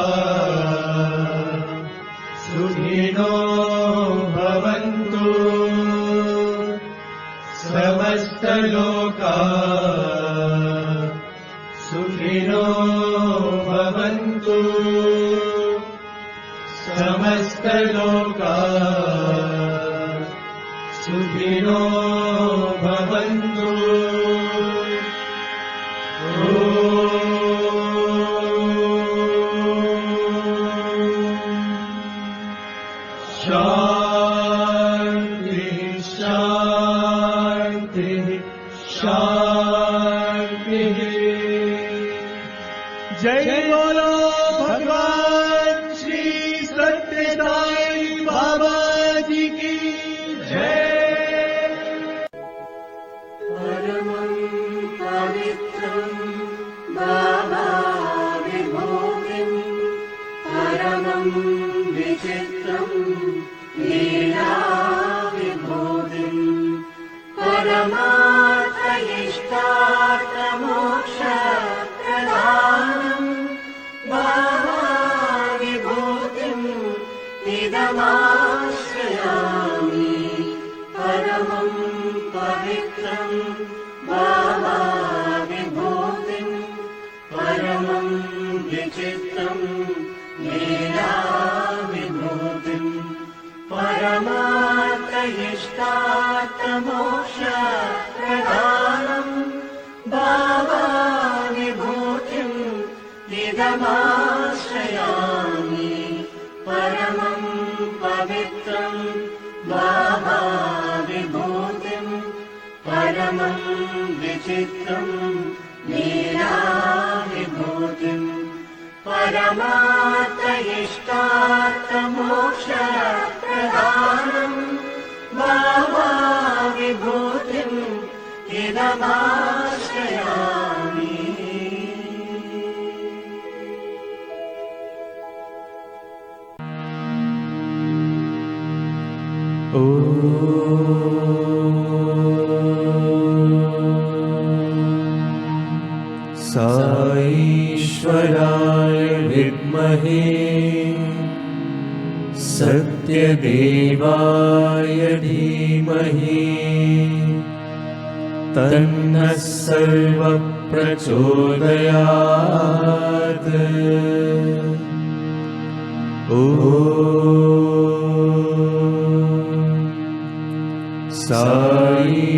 सुखिनो भवन्तु समस्त लोका सुखिनो भवन्तु समस्त लोका सुखिनो भवन्तु शांति शांति शांति जय बोलो भगवान श्री सत्य साई बाबा जी की जय परमं पवित्रं बाबा विभूतिं परमं विचित्रं लीला विभूतिं परमार्थ इष्टार्थ मोक्ष प्रदानं बाबा विभूतिं इदमाश्रयामि परमं पवित्रं बाबा विभूतिं परमं विचित्रं लीला विभूतिं परमार्थ इष्टार्थ मोक्ष प्रदानं बाबा विभूतिं इदमाश्रयामि परमं पवित्रं बाबा विभूतिं परमं विचित्रं लीला विभूतिं परमार्थ इष्टार्थ मोक्ष प्रदानं बाबा विभूतिं इदमाश्रयामि साईश्वराय विद्महे सत्यदेवाय धीमहि तन्नः सर्वप्रचोदयात्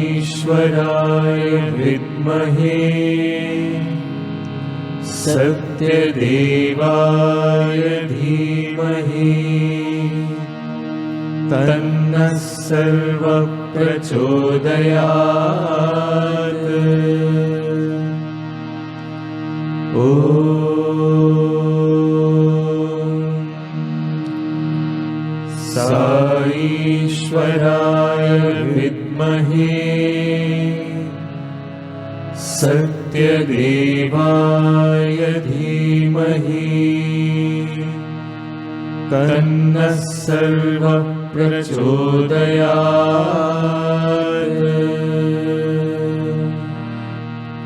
साईश्वराय विद्महे सत्यदेवाय धीमहि तन्नः तन्नः सर्वप्रचोदयात्। ॐ ईश्वराय विद्महे सत्यदेवाय धीमहि तन्नः सर्वः प्रचोदयात्।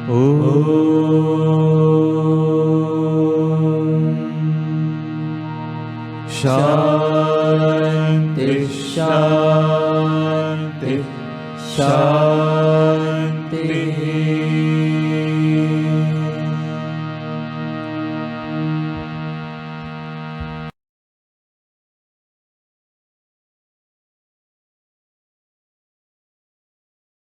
ॐ शान्ति शान्ति शान्ति।